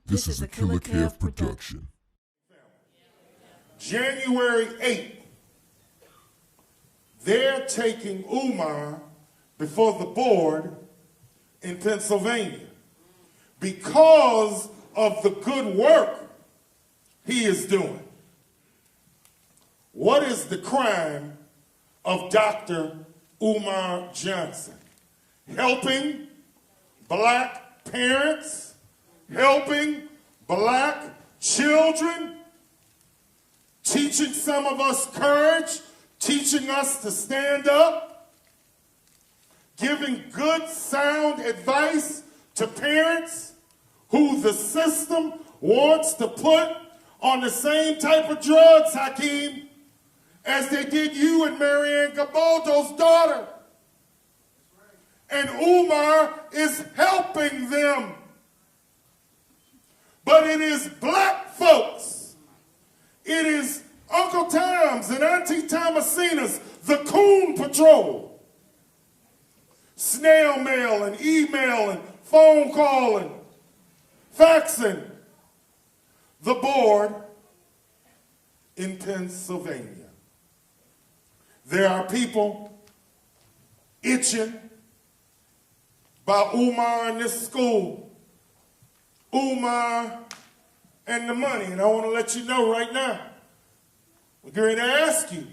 This is a Killer Kev production. January 8th, they're taking Umar before the board in Pennsylvania because of the good work he is doing. What is the crime of Dr. Umar Johnson? Helping black parents, helping black children, teaching some of us courage, teaching us to stand up, giving good, sound advice to parents who the system wants to put on the same type of drugs, Hakeem, as they did you and Marianne Gabaldo's daughter. And Umar is helping them. But it is black folks. It is Uncle Tom's and Auntie Thomasina's, the Coon Patrol. Snail mail and email and phone call and faxing the board in Pennsylvania. There are people itching by Umar in this school. Umar and the money. And I want to let you know right now, we're going to ask you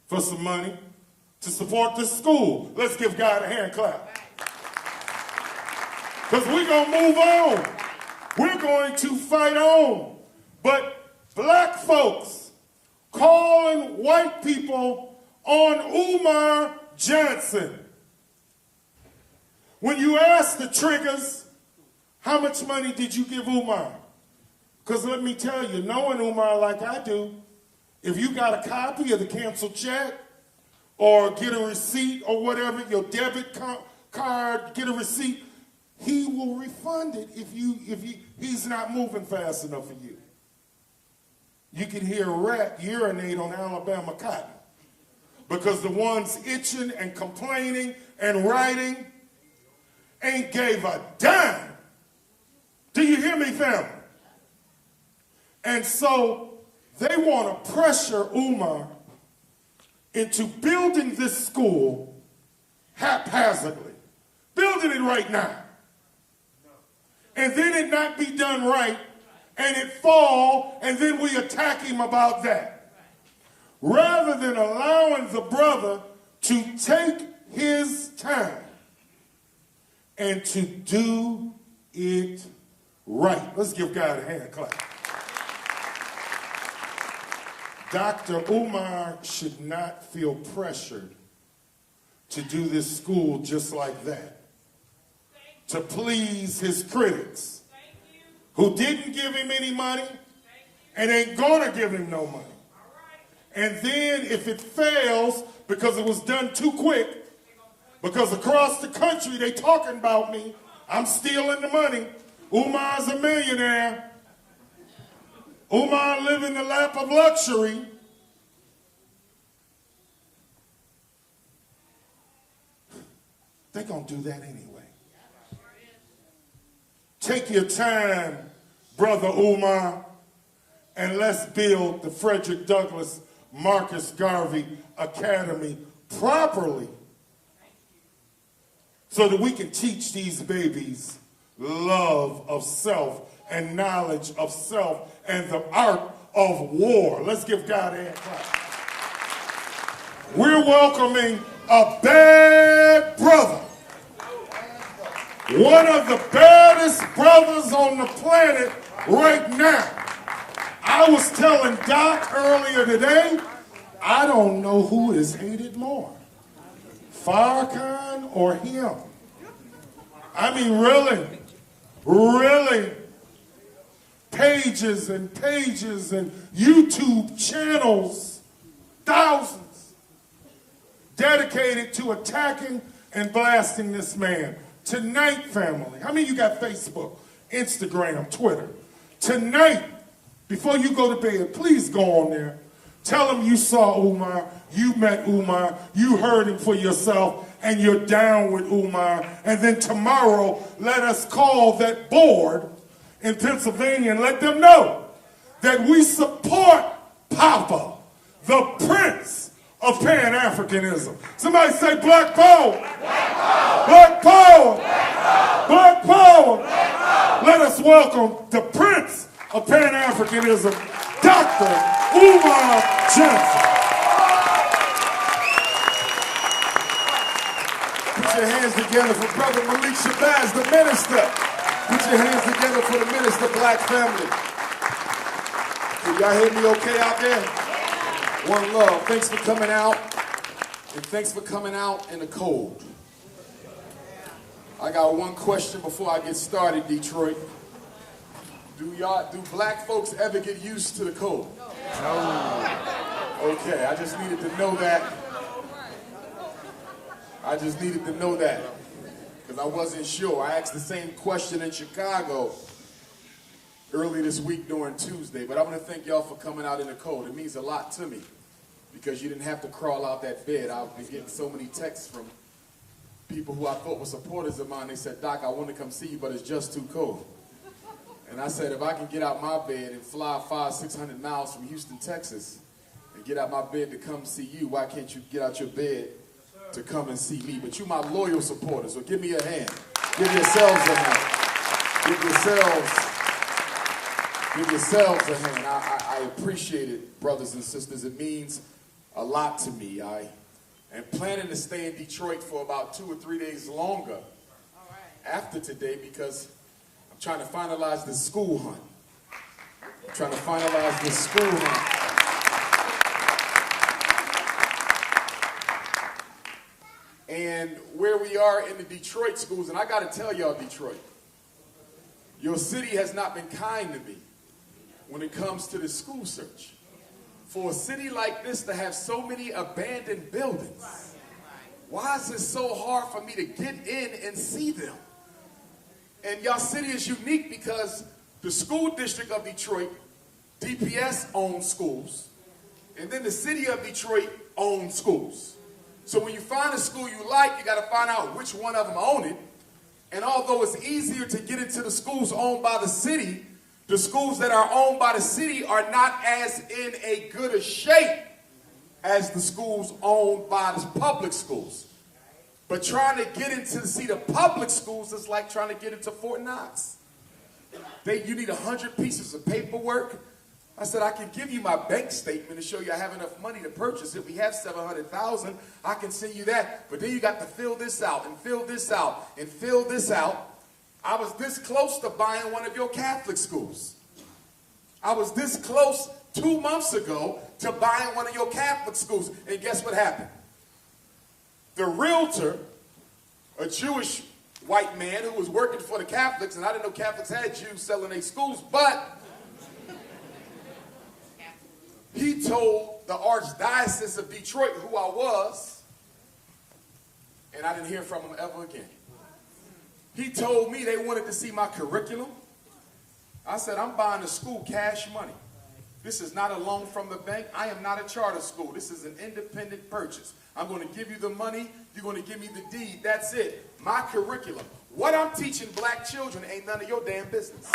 for some money to support this school. Let's give God a hand clap. Because we're going to move on. We're going to fight on. But black folks calling white people on Umar Johnson. When you ask the triggers, how much money did you give Umar? Because let me tell you, knowing Umar like I do, if you got a copy of the canceled check or get a receipt or whatever, your debit card, get a receipt, he will refund it if he's not moving fast enough for you. You can hear a rat urinate on Alabama cotton because the ones itching and complaining and writing ain't gave a dime. Do you hear me, family? And so they want to pressure Umar into building this school haphazardly, building it right now, and then it not be done right, and it fall, and then we attack him about that. Rather than allowing the brother to take his time and to do it right. Let's give God a hand clap. Dr. Umar should not feel pressured to do this school just like that, to please his critics who didn't give him any money and ain't gonna give him no money. And then if it fails because it was done too quick, because across the country they talking about me, I'm stealing the money. Umar's a millionaire. Umar living the lap of luxury. They're gonna do that anyway. Take your time, Brother Umar, and let's build the Frederick Douglass Marcus Garvey Academy properly so that we can teach these babies love of self and knowledge of self and the art of war. Let's give God a hand clap. We're welcoming a bad brother. One of the baddest brothers on the planet right now. I was telling Doc earlier today, I don't know who is hated more, Farrakhan or him. I mean, really, pages and pages and YouTube channels, thousands, dedicated to attacking and blasting this man. Tonight, family, how many of you got Facebook, Instagram, Twitter? Tonight, before you go to bed, please go on there. Tell them you saw Umar, you met Umar, you heard him for yourself, and you're down with Umar. And then tomorrow, let us call that board in Pennsylvania and let them know that we support Papa, the Prince of Pan-Africanism. Somebody say black power. Black power. Black power. Let us welcome the Prince of Pan-Africanism, Dr. Umar Johnson. Put your hands together for Brother Malik Shabazz, the minister. Put your hands together for the minister, black family. Can y'all hear me okay out there? One love. Thanks for coming out. And thanks for coming out in the cold. I got one question before I get started, Detroit. Do black folks ever get used to the cold? No. Okay, I just needed to know that. Because I wasn't sure. I asked the same question in Chicago early this week during Tuesday, but I want to thank y'all for coming out in the cold. It means a lot to me because you didn't have to crawl out that bed. I've been getting so many texts from people who I thought were supporters of mine. They said, Doc, I want to come see you, but it's just too cold. And I said, if I can get out my bed and fly 500-600 miles from Houston, Texas, and get out my bed to come see you, why can't you get out your bed to come and see me? But you my loyal supporters, so give me a hand. Give yourselves a hand. Give yourselves a hand. I appreciate it, brothers and sisters. It means a lot to me. I am planning to stay in Detroit for about 2 or 3 days longer after today because I'm trying to finalize this school hunt. And where we are in the Detroit schools, and I got to tell y'all, Detroit, your city has not been kind to me when it comes to the school search. For a city like this to have so many abandoned buildings, why is it so hard for me to get in and see them? And y'all city is unique because the school district of Detroit, DPS owns schools, and then the city of Detroit owns schools. So when you find a school you like, you got to find out which one of them own it. And although it's easier to get into the schools owned by the city, the schools that are owned by the city are not as in a good a shape as the schools owned by the public schools. But trying to get into see the public schools is like trying to get into Fort Knox. You need 100 pieces of paperwork. I said, I can give you my bank statement to show you I have enough money to purchase it. We have $700,000. I can send you that. But then you got to fill this out and fill this out and fill this out. I was this close to buying one of your Catholic schools. I was this close 2 months ago to buying one of your Catholic schools. And guess what happened? The realtor, a Jewish white man who was working for the Catholics, and I didn't know Catholics had Jews selling their schools, but he told the Archdiocese of Detroit who I was, and I didn't hear from him ever again. He told me they wanted to see my curriculum. I said, I'm buying the school cash money. This is not a loan from the bank. I am not a charter school. This is an independent purchase. I'm going to give you the money. You're going to give me the deed. That's it. My curriculum. What I'm teaching black children ain't none of your damn business.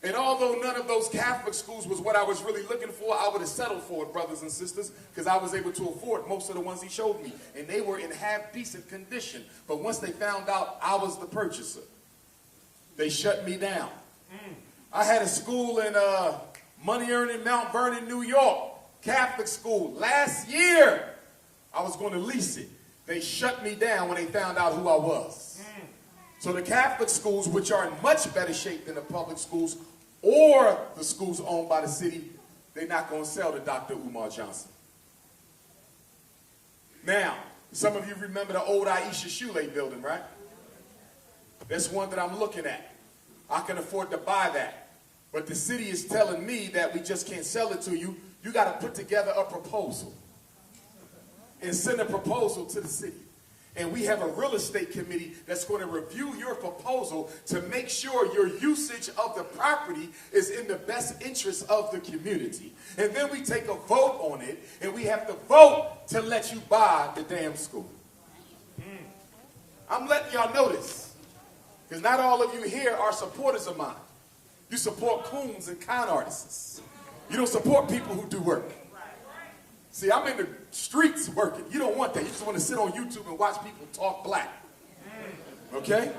And although none of those Catholic schools was what I was really looking for, I would have settled for it, brothers and sisters, because I was able to afford most of the ones he showed me. And they were in half-decent condition. But once they found out I was the purchaser, they shut me down. I had a school in Money Earning, Mount Vernon, New York, Catholic school. Last year, I was going to lease it. They shut me down when they found out who I was. So the Catholic schools, which are in much better shape than the public schools or the schools owned by the city, they're not going to sell to Dr. Umar Johnson. Now, some of you remember the old Aisha Shule building, right? That's one that I'm looking at. I can afford to buy that. But the city is telling me that we just can't sell it to you. You got to put together a proposal and send a proposal to the city. And we have a real estate committee that's going to review your proposal to make sure your usage of the property is in the best interest of the community. And then we take a vote on it, and we have to vote to let you buy the damn school. I'm letting y'all know this, because not all of you here are supporters of mine. You support coons and con artists. You don't support people who do work. See, I'm in the streets working. You don't want that. You just want to sit on YouTube and watch people talk black. Okay?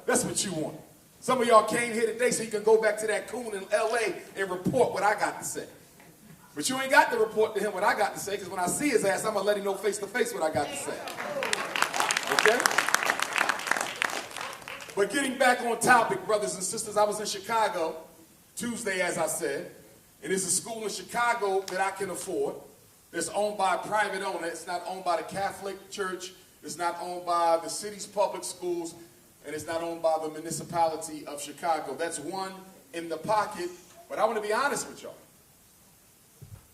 That's what you want. Some of y'all came here today so you can go back to that coon in LA and report what I got to say. But you ain't got to report to him what I got to say, because when I see his ass, I'm going to let him know face to face what I got to say. Okay? But getting back on topic, brothers and sisters, I was in Chicago Tuesday, as I said, and it's a school in Chicago that I can afford. It's owned by a private owner. It's not owned by the Catholic Church. It's not owned by the city's public schools. And it's not owned by the municipality of Chicago. That's one in the pocket. But I want to be honest with y'all.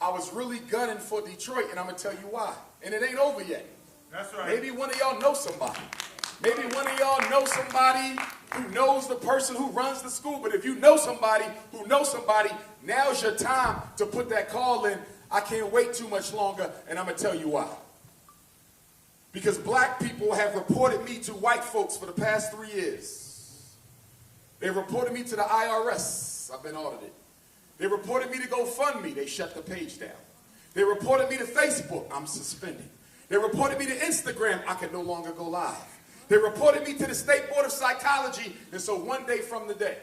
I was really gunning for Detroit, and I'm going to tell you why. And it ain't over yet. That's right. Maybe one of y'all know somebody. Maybe one of y'all know somebody who knows the person who runs the school. But if you know somebody who knows somebody, now's your time to put that call in. I can't wait too much longer, and I'm going to tell you why. Because black people have reported me to white folks for the past 3 years. They reported me to the IRS. I've been audited. They reported me to GoFundMe. They shut the page down. They reported me to Facebook. I'm suspended. They reported me to Instagram. I can no longer go live. They reported me to the State Board of Psychology. And so one day from the day,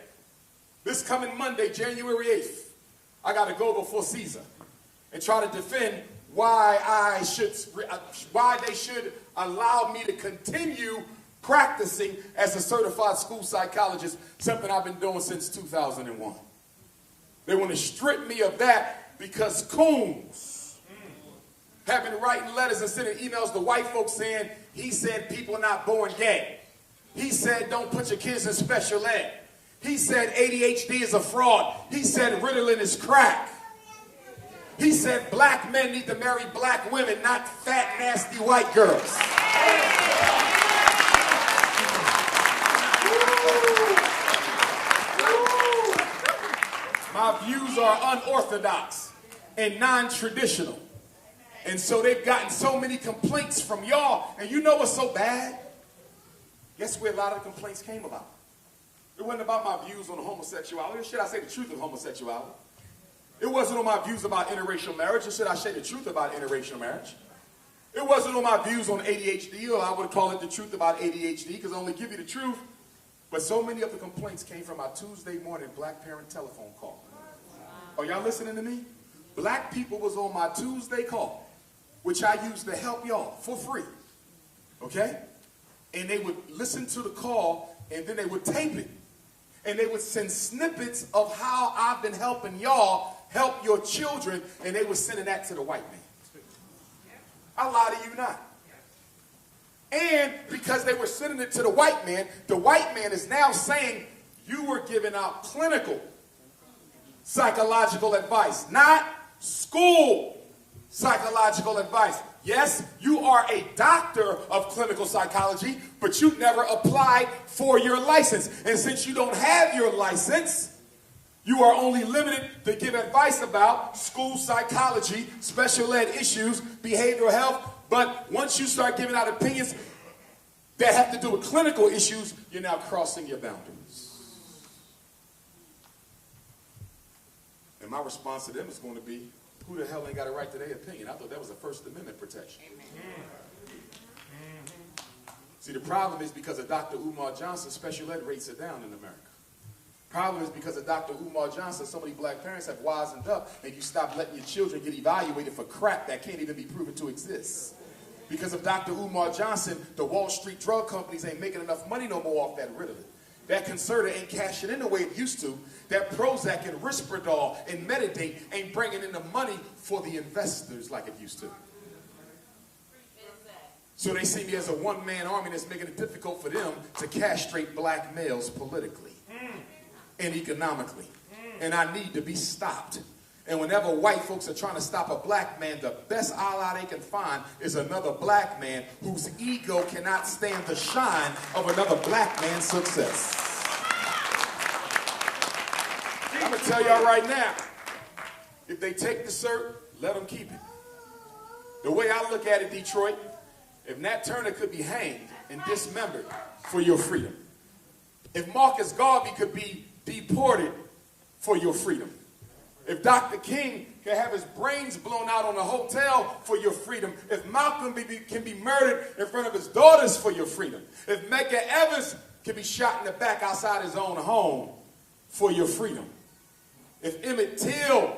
this coming Monday, January 8th, I got to go before Caesar and try to defend why they should allow me to continue practicing as a certified school psychologist, something I've been doing since 2001. They want to strip me of that because coons have been writing letters and sending emails to white folks saying, he said people are not born gay. He said don't put your kids in special ed. He said ADHD is a fraud. He said Ritalin is crack. He said black men need to marry black women, not fat, nasty white girls. My views are unorthodox and non-traditional. And so they've gotten so many complaints from y'all. And you know what's so bad? Guess where a lot of the complaints came about? It wasn't about my views on homosexuality. Or should I say the truth of homosexuality? It wasn't on my views about interracial marriage, or should I say the truth about interracial marriage? It wasn't on my views on ADHD, or I would call it the truth about ADHD, because I only give you the truth. But so many of the complaints came from my Tuesday morning black parent telephone call. Are y'all listening to me? Black people was on my Tuesday call, which I used to help y'all for free. Okay? And they would listen to the call, and then they would tape it. And they would send snippets of how I've been helping y'all help your children, and they were sending that to the white man. I lie to you not. And because they were sending it to the white man is now saying you were giving out clinical psychological advice, not school psychological advice. Yes, you are a doctor of clinical psychology, but you never applied for your license. And since you don't have your license, you are only limited to give advice about school psychology, special ed issues, behavioral health. But once you start giving out opinions that have to do with clinical issues, you're now crossing your boundaries. And my response to them is going to be, who the hell ain't got a right to their opinion? I thought that was a First Amendment protection. See, the problem is because of Dr. Umar Johnson, special ed rates are down in America. Problem is because of Dr. Umar Johnson, so many black parents have wisened up and you stop letting your children get evaluated for crap that can't even be proven to exist. Because of Dr. Umar Johnson, the Wall Street drug companies ain't making enough money no more off that Ritalin. That Concerta ain't cashing in the way it used to. That Prozac and Risperdal and Metadate ain't bringing in the money for the investors like it used to. So they see me as a one-man army that's making it difficult for them to castrate black males politically and economically. And I need to be stopped. And whenever white folks are trying to stop a black man, the best ally they can find is another black man whose ego cannot stand the shine of another black man's success. I'm going to tell y'all right now, if they take the cert, let them keep it. The way I look at it, Detroit, if Nat Turner could be hanged and dismembered for your freedom, if Marcus Garvey could be deported for your freedom, if Dr. King can have his brains blown out on a hotel for your freedom, if Malcolm can be murdered in front of his daughters for your freedom, if Medgar Evers can be shot in the back outside his own home for your freedom, if Emmett Till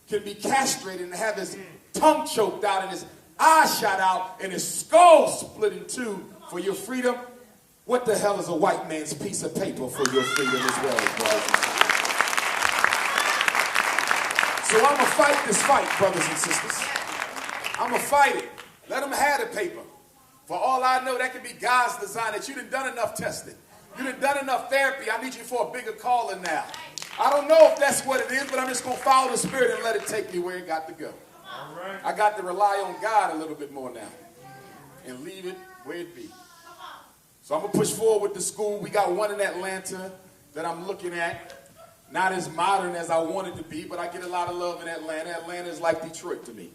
can be castrated and have his tongue choked out and his eyes shot out and his skull split in two for your freedom, what the hell is a white man's piece of paper for your freedom as well, brothers and sisters? So I'm going to fight this fight, brothers and sisters. I'm going to fight it. Let them have the paper. For all I know, that could be God's design, that you done enough testing. You done enough therapy. I need you for a bigger calling now. I don't know if that's what it is, but I'm just going to follow the Spirit and let it take me where it got to go. All right. I got to rely on God a little bit more now and leave it where it be. So I'm going to push forward with the school. We got one in Atlanta that I'm looking at. Not as modern as I want it to be, but I get a lot of love in Atlanta. Atlanta is like Detroit to me.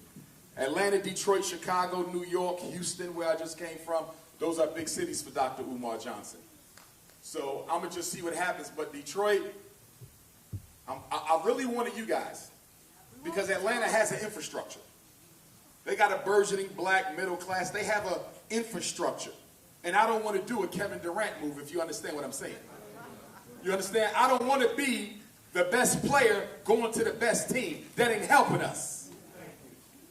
Atlanta, Detroit, Chicago, New York, Houston, where I just came from, those are big cities for Dr. Umar Johnson. So I'm going to just see what happens. But Detroit, I really wanted you guys, because Atlanta has an infrastructure. They got a burgeoning black middle class. They have an infrastructure. And I don't want to do a Kevin Durant move, if you understand what I'm saying. You understand? I don't want to be the best player going to the best team. That ain't helping us.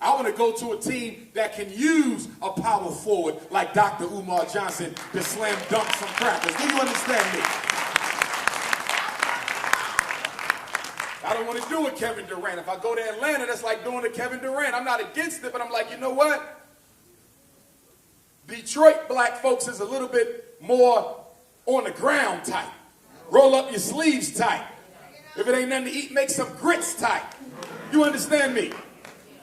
I want to go to a team that can use a power forward like Dr. Umar Johnson to slam dunk some crackers. Do you understand me? I don't want to do a Kevin Durant. If I go to Atlanta, that's like doing a Kevin Durant. I'm not against it, but I'm like, you know what? Detroit black folks is a little bit more on the ground type. Roll up your sleeves tight. If it ain't nothing to eat, make some grits tight. You understand me?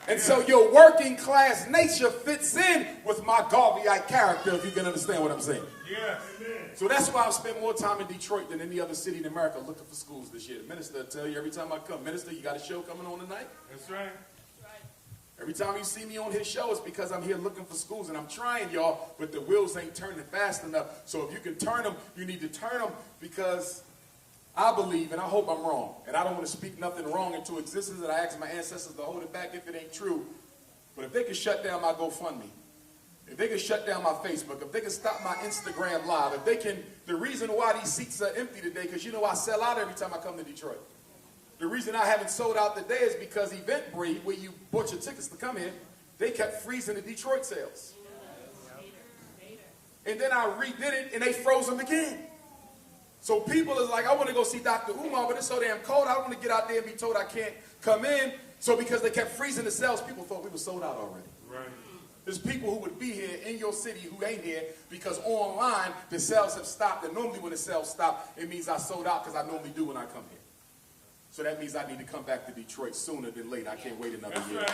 And so your working class nature fits in with my Garveyite character, if you can understand what I'm saying. Yes. So that's why I've spent more time in Detroit than any other city in America looking for schools this year. The minister will tell you every time I come, minister, you got a show coming on tonight? That's right. Every time you see me on his show, it's because I'm here looking for schools, and I'm trying, y'all, but the wheels ain't turning fast enough. So if you can turn them, you need to turn them, because I believe, and I hope I'm wrong, and I don't want to speak nothing wrong into existence, and I ask my ancestors to hold it back if it ain't true. But if they can shut down my GoFundMe, if they can shut down my Facebook, if they can stop my Instagram Live, if they can, the reason why these seats are empty today, because you know I sell out every time I come to Detroit. The reason I haven't sold out today is because Eventbrite, where you bought your tickets to come in, they kept freezing the Detroit sales. And then I redid it, and they froze them again. So people is like, I want to go see Dr. Umar, but it's so damn cold, I don't want to get out there and be told I can't come in. So because they kept freezing the sales, people thought we were sold out already. Right. There's people who would be here in your city who ain't here because online the sales have stopped. And normally when the sales stop, it means I sold out, because I normally do when I come here. So that means I need to come back to Detroit sooner than later. I can't wait another year.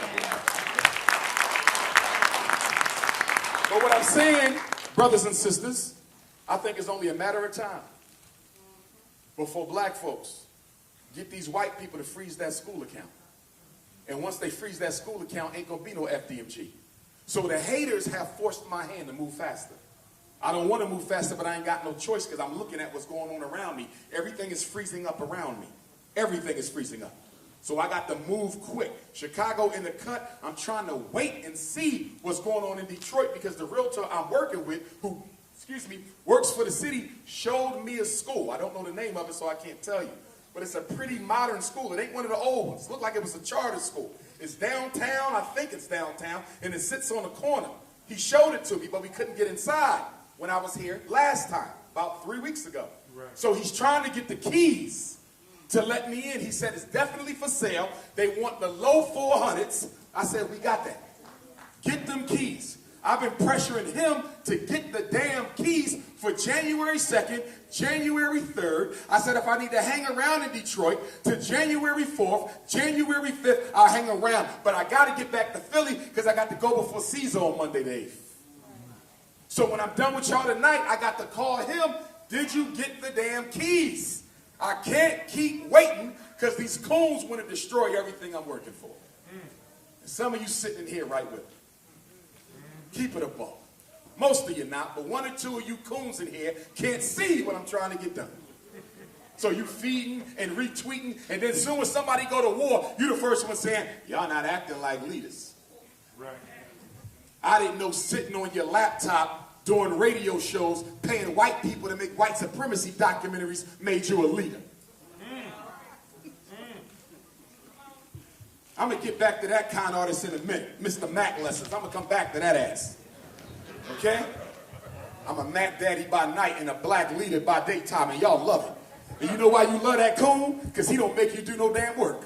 But what I'm saying, brothers and sisters, I think it's only a matter of time before black folks get these white people to freeze that school account. And once they freeze that school account, ain't going to be no FDMG. So the haters have forced my hand to move faster. I don't want to move faster, but I ain't got no choice, because I'm looking at what's going on around me. Everything is freezing up around me. Everything is freezing up. So I got to move quick. Chicago in the cut. I'm trying to wait and see what's going on in Detroit, because the realtor I'm working with, who, works for the city, showed me a school. I don't know the name of it, so I can't tell you. But it's a pretty modern school. It ain't one of the old ones. It looked like it was a charter school. It's downtown. I think it's downtown. And it sits on the corner. He showed it to me, but we couldn't get inside when I was here last time, about 3 weeks ago. Right. So he's trying to get the keys to let me in. He said it's definitely for sale. They want the low 400s. I said, we got that. Get them keys. I've been pressuring him to get the damn keys for January 2nd, January 3rd. I said if I need to hang around in Detroit to January 4th, January 5th, I'll hang around. But I got to get back to Philly, because I got to go before Caesar on Monday the 8th. So when I'm done with y'all tonight, I got to call him. Did you get the damn keys? I can't keep waiting, because these coons want to destroy everything I'm working for. And some of you sitting in here right with me. Keep it a buck. Most of you not, but one or two of you coons in here can't see what I'm trying to get done. So you feeding and retweeting, and then soon as somebody go to war, you the first one saying, y'all not acting like leaders. Right. I didn't know sitting on your laptop doing radio shows, paying white people to make white supremacy documentaries made you a leader. I'm going to get back to that kind of artist in a minute. Mr. Mac lessons. I'm going to come back to that ass. Okay? I'm a Mac daddy by night and a black leader by daytime, and y'all love it. And you know why you love that coon? Because he don't make you do no damn work.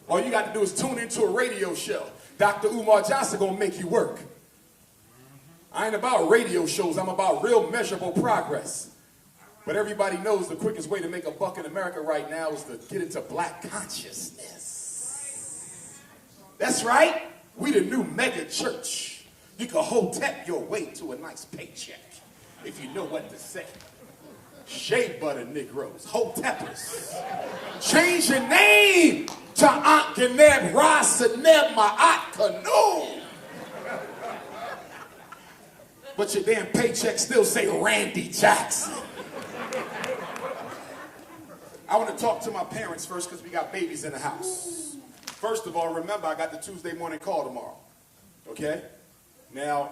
All you got to do is tune into a radio show. Dr. Umar Johnson going to make you work. I ain't about radio shows. I'm about real measurable progress. But everybody knows the quickest way to make a buck in America right now is to get into black consciousness. That's right. We the new mega church. You can hotep your way to a nice paycheck if you know what to say. Shea butter Negroes, hoteppers. Change your name to Aunt Ganeb Raseneb Ma'at Canoe. But your damn paycheck still say Randy Jackson. I want to talk to my parents first because we got babies in the house. First of all, remember I got the Tuesday morning call tomorrow. Okay? Now,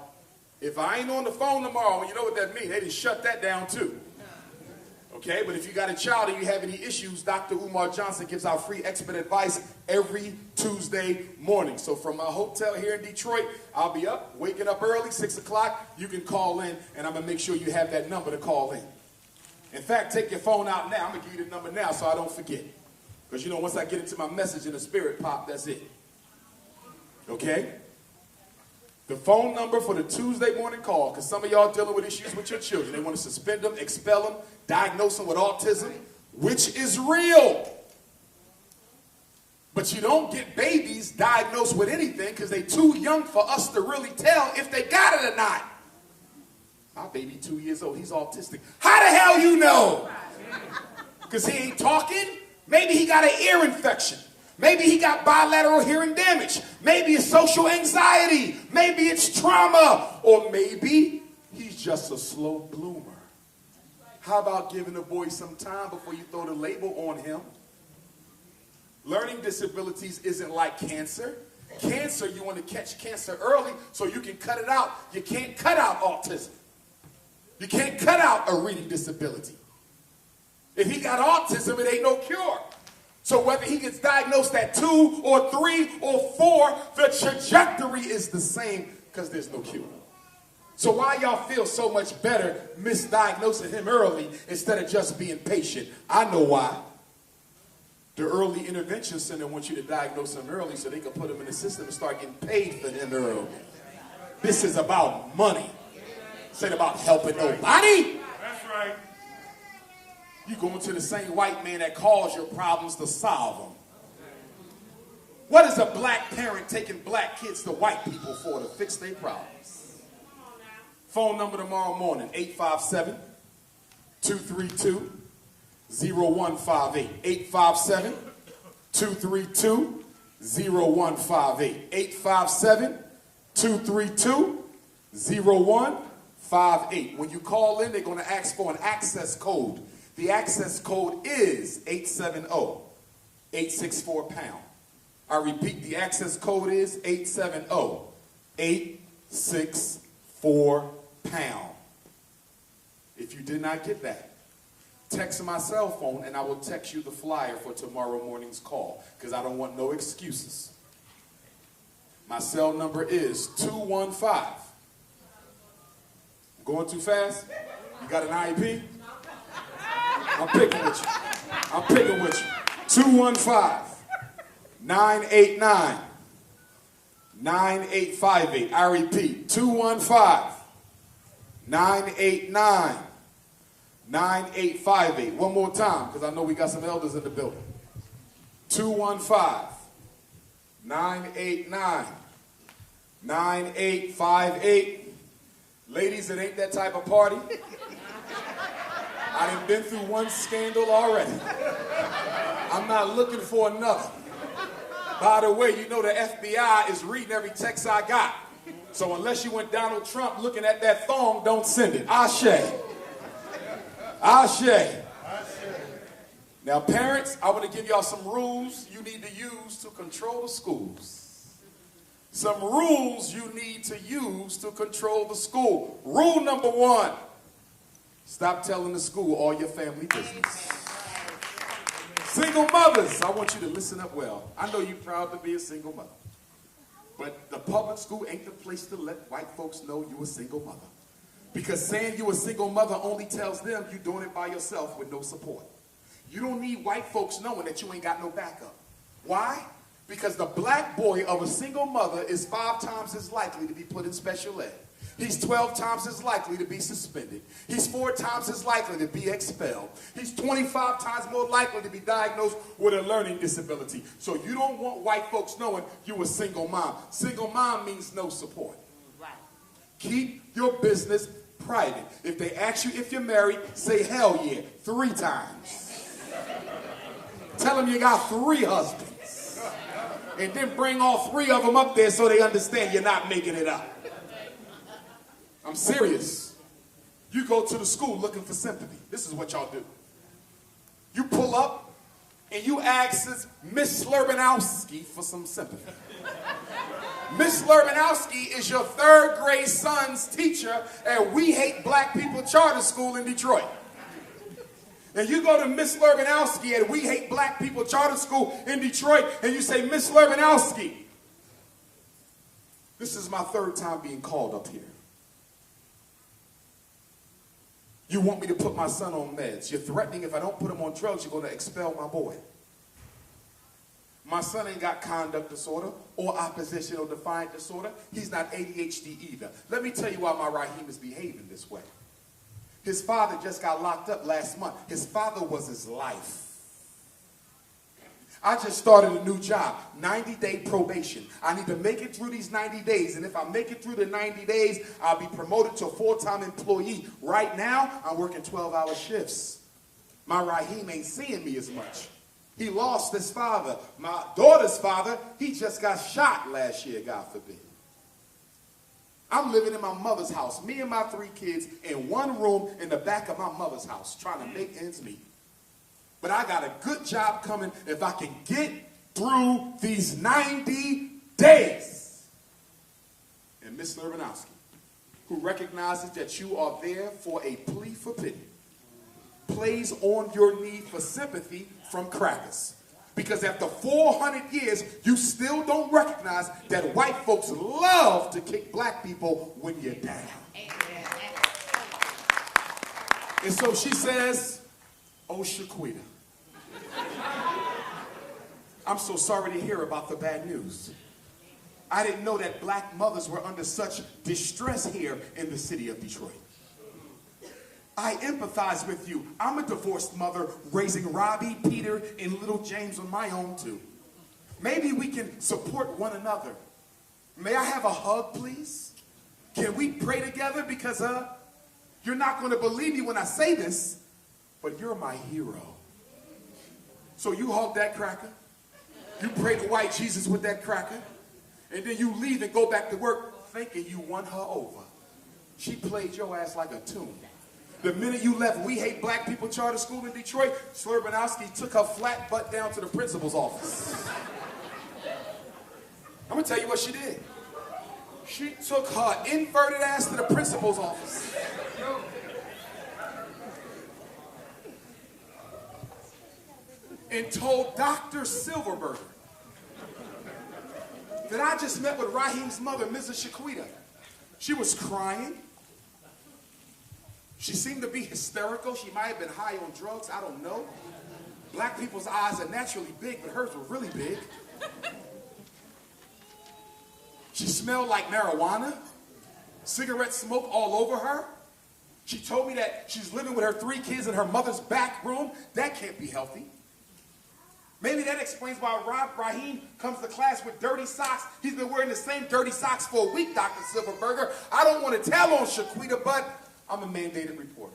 if I ain't on the phone tomorrow, well, you know what that means. They didn't shut that down too. Okay? But if you got a child and you have any issues, Dr. Umar Johnson gives out free expert advice every Tuesday morning. So from my hotel here in Detroit, I'll be up, waking up early, 6 o'clock. You can call in, and I'm going to make sure you have that number to call in. In fact, take your phone out now. I'm going to give you the number now so I don't forget. Because, you know, once I get into my message in the spirit pop, that's it. Okay? The phone number for the Tuesday morning call, because some of y'all dealing with issues with your children. They want to suspend them, expel them, diagnose them with autism, which is real. But you don't get babies diagnosed with anything because they're too young for us to really tell if they got it or not. My baby 2 years old, he's autistic. How the hell you know? Because he ain't talking? Maybe he got an ear infection. Maybe he got bilateral hearing damage. Maybe it's social anxiety. Maybe it's trauma. Or maybe he's just a slow bloomer. How about giving the boy some time before you throw the label on him? Learning disabilities isn't like cancer. Cancer, you want to catch cancer early so you can cut it out. You can't cut out autism. You can't cut out a reading disability. If he got autism, it ain't no cure. So whether he gets diagnosed at 2 or 3 or 4, the trajectory is the same because there's no cure. So why y'all feel so much better misdiagnosing him early instead of just being patient? I know why. The early intervention center wants you to diagnose him early so they can put him in the system and start getting paid for him early. This is about money. This ain't about helping nobody. That's right. You going to the same white man that caused your problems to solve them. What is a black parent taking black kids to white people for to fix their problems? Phone number tomorrow morning, 857-232-0158. 857-232-0158. 857-232-0158. When you call in, they're going to ask for an access code. The access code is 870-864-POUND. I repeat, the access code is 870-864-POUND. If you did not get that, text my cell phone and I will text you the flyer for tomorrow morning's call because I don't want no excuses. My cell number is 215. I'm going too fast? You got an IEP? I'm picking with you. I'm picking with you. 215-989-9858. I repeat, 215-989-9858. One more time, because I know we got some elders in the building. 215-989-9858. Ladies, it ain't that type of party. I done been through one scandal already. I'm not looking for another. By the way, you know the FBI is reading every text I got. So unless you went Donald Trump looking at that thong, don't send it. Ashe. Ashe. Now, parents, I want to give y'all some rules you need to use to control the schools. Some rules you need to use to control the school. Rule number 1, stop telling the school all your family business. Single mothers, I want you to listen up well. I know you're proud to be a single mother. But the public school ain't the place to let white folks know you're a single mother. Because saying you're a single mother only tells them you're doing it by yourself with no support. You don't need white folks knowing that you ain't got no backup. Why? Because the black boy of a single mother is 5 times as likely to be put in special ed. He's 12 times as likely to be suspended. He's 4 times as likely to be expelled. He's 25 times more likely to be diagnosed with a learning disability. So you don't want white folks knowing you a single mom. Single mom means no support. Right. Keep your business private. If they ask you if you're married, say hell yeah 3 times. Tell them you got 3 husbands. And then bring all 3 of them up there so they understand you're not making it up. I'm serious. You go to the school looking for sympathy. This is what y'all do. You pull up and you ask Miss Slurbanowski for some sympathy. Miss Slurbanowski is your 3rd grade son's teacher at We Hate Black People Charter School in Detroit. And you go to Miss Slurbanowski at We Hate Black People Charter School in Detroit and you say, Miss Slurbanowski, this is my 3rd time being called up here. You want me to put my son on meds. You're threatening if I don't put him on drugs, you're going to expel my boy. My son ain't got conduct disorder or opposition or defiant disorder. He's not ADHD either. Let me tell you why my Raheem is behaving this way. His father just got locked up last month. His father was his life. I just started a new job, 90-day probation. I need to make it through these 90 days, and if I make it through the 90 days, I'll be promoted to a full-time employee. Right now, I'm working 12-hour shifts. My Raheem ain't seeing me as much. He lost his father. My daughter's father, he just got shot last year, God forbid. I'm living in my mother's house, me and my 3 kids, in one room in the back of my mother's house, trying to make ends meet. But I got a good job coming if I can get through these 90 days. And Miss Slurbanowski, who recognizes that you are there for a plea for pity, plays on your need for sympathy from crackers. Because after 400 years, you still don't recognize that white folks love to kick black people when you're down. And so she says, oh, Shaquita, I'm so sorry to hear about the bad news. I didn't know that black mothers were under such distress here in the city of Detroit. I empathize with you. I'm a divorced mother raising Robbie, Peter, and little James on my own too. Maybe we can support one another. May I have a hug, please? Can we pray together? Because you're not going to believe me when I say this, but you're my hero. So you hug that cracker. You pray to white Jesus with that cracker. And then you leave and go back to work thinking you won her over. She played your ass like a tune. The minute you left We Hate Black People Charter School in Detroit, Slurbanowski took her flat butt down to the principal's office. I'm going to tell you what she did. She took her inverted ass to the principal's office. And told Dr. Silverberger that I just met with Raheem's mother, Mrs. Shaquita. She was crying. She seemed to be hysterical. She might have been high on drugs. I don't know. Black people's eyes are naturally big, but hers were really big. She smelled like marijuana. Cigarette smoke all over her. She told me that she's living with her 3 kids in her mother's back room. That can't be healthy. Maybe that explains why Raheem comes to class with dirty socks. He's been wearing the same dirty socks for a week, Dr. Silverberger. I don't want to tell on Shaquita, but I'm a mandated reporter.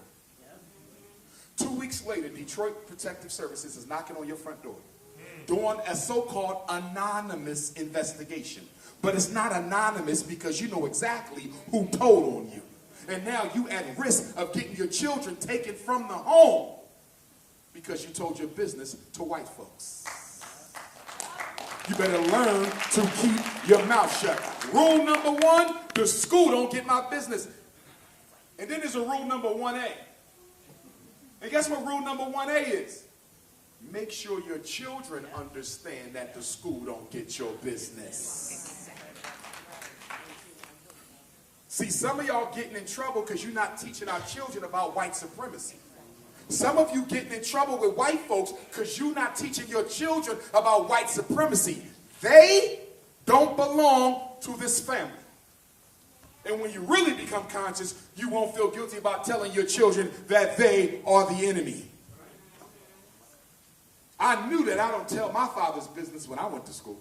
2 weeks later, Detroit Protective Services is knocking on your front door. doing a so-called anonymous investigation. But it's not anonymous because you know exactly who told on you. And now you at risk of getting your children taken from the home because you told your business to white folks. You better learn to keep your mouth shut. Rule number 1, the school don't get my business. And then there's a rule number 1A. And guess what rule number 1A is? Make sure your children understand that the school don't get your business. See, some of y'all getting in trouble because you're not teaching our children about white supremacy. Some of you getting in trouble with white folks because you're not teaching your children about white supremacy. They don't belong to this family. And when you really become conscious, you won't feel guilty about telling your children that they are the enemy. I knew that I don't tell my father's business when I went to school.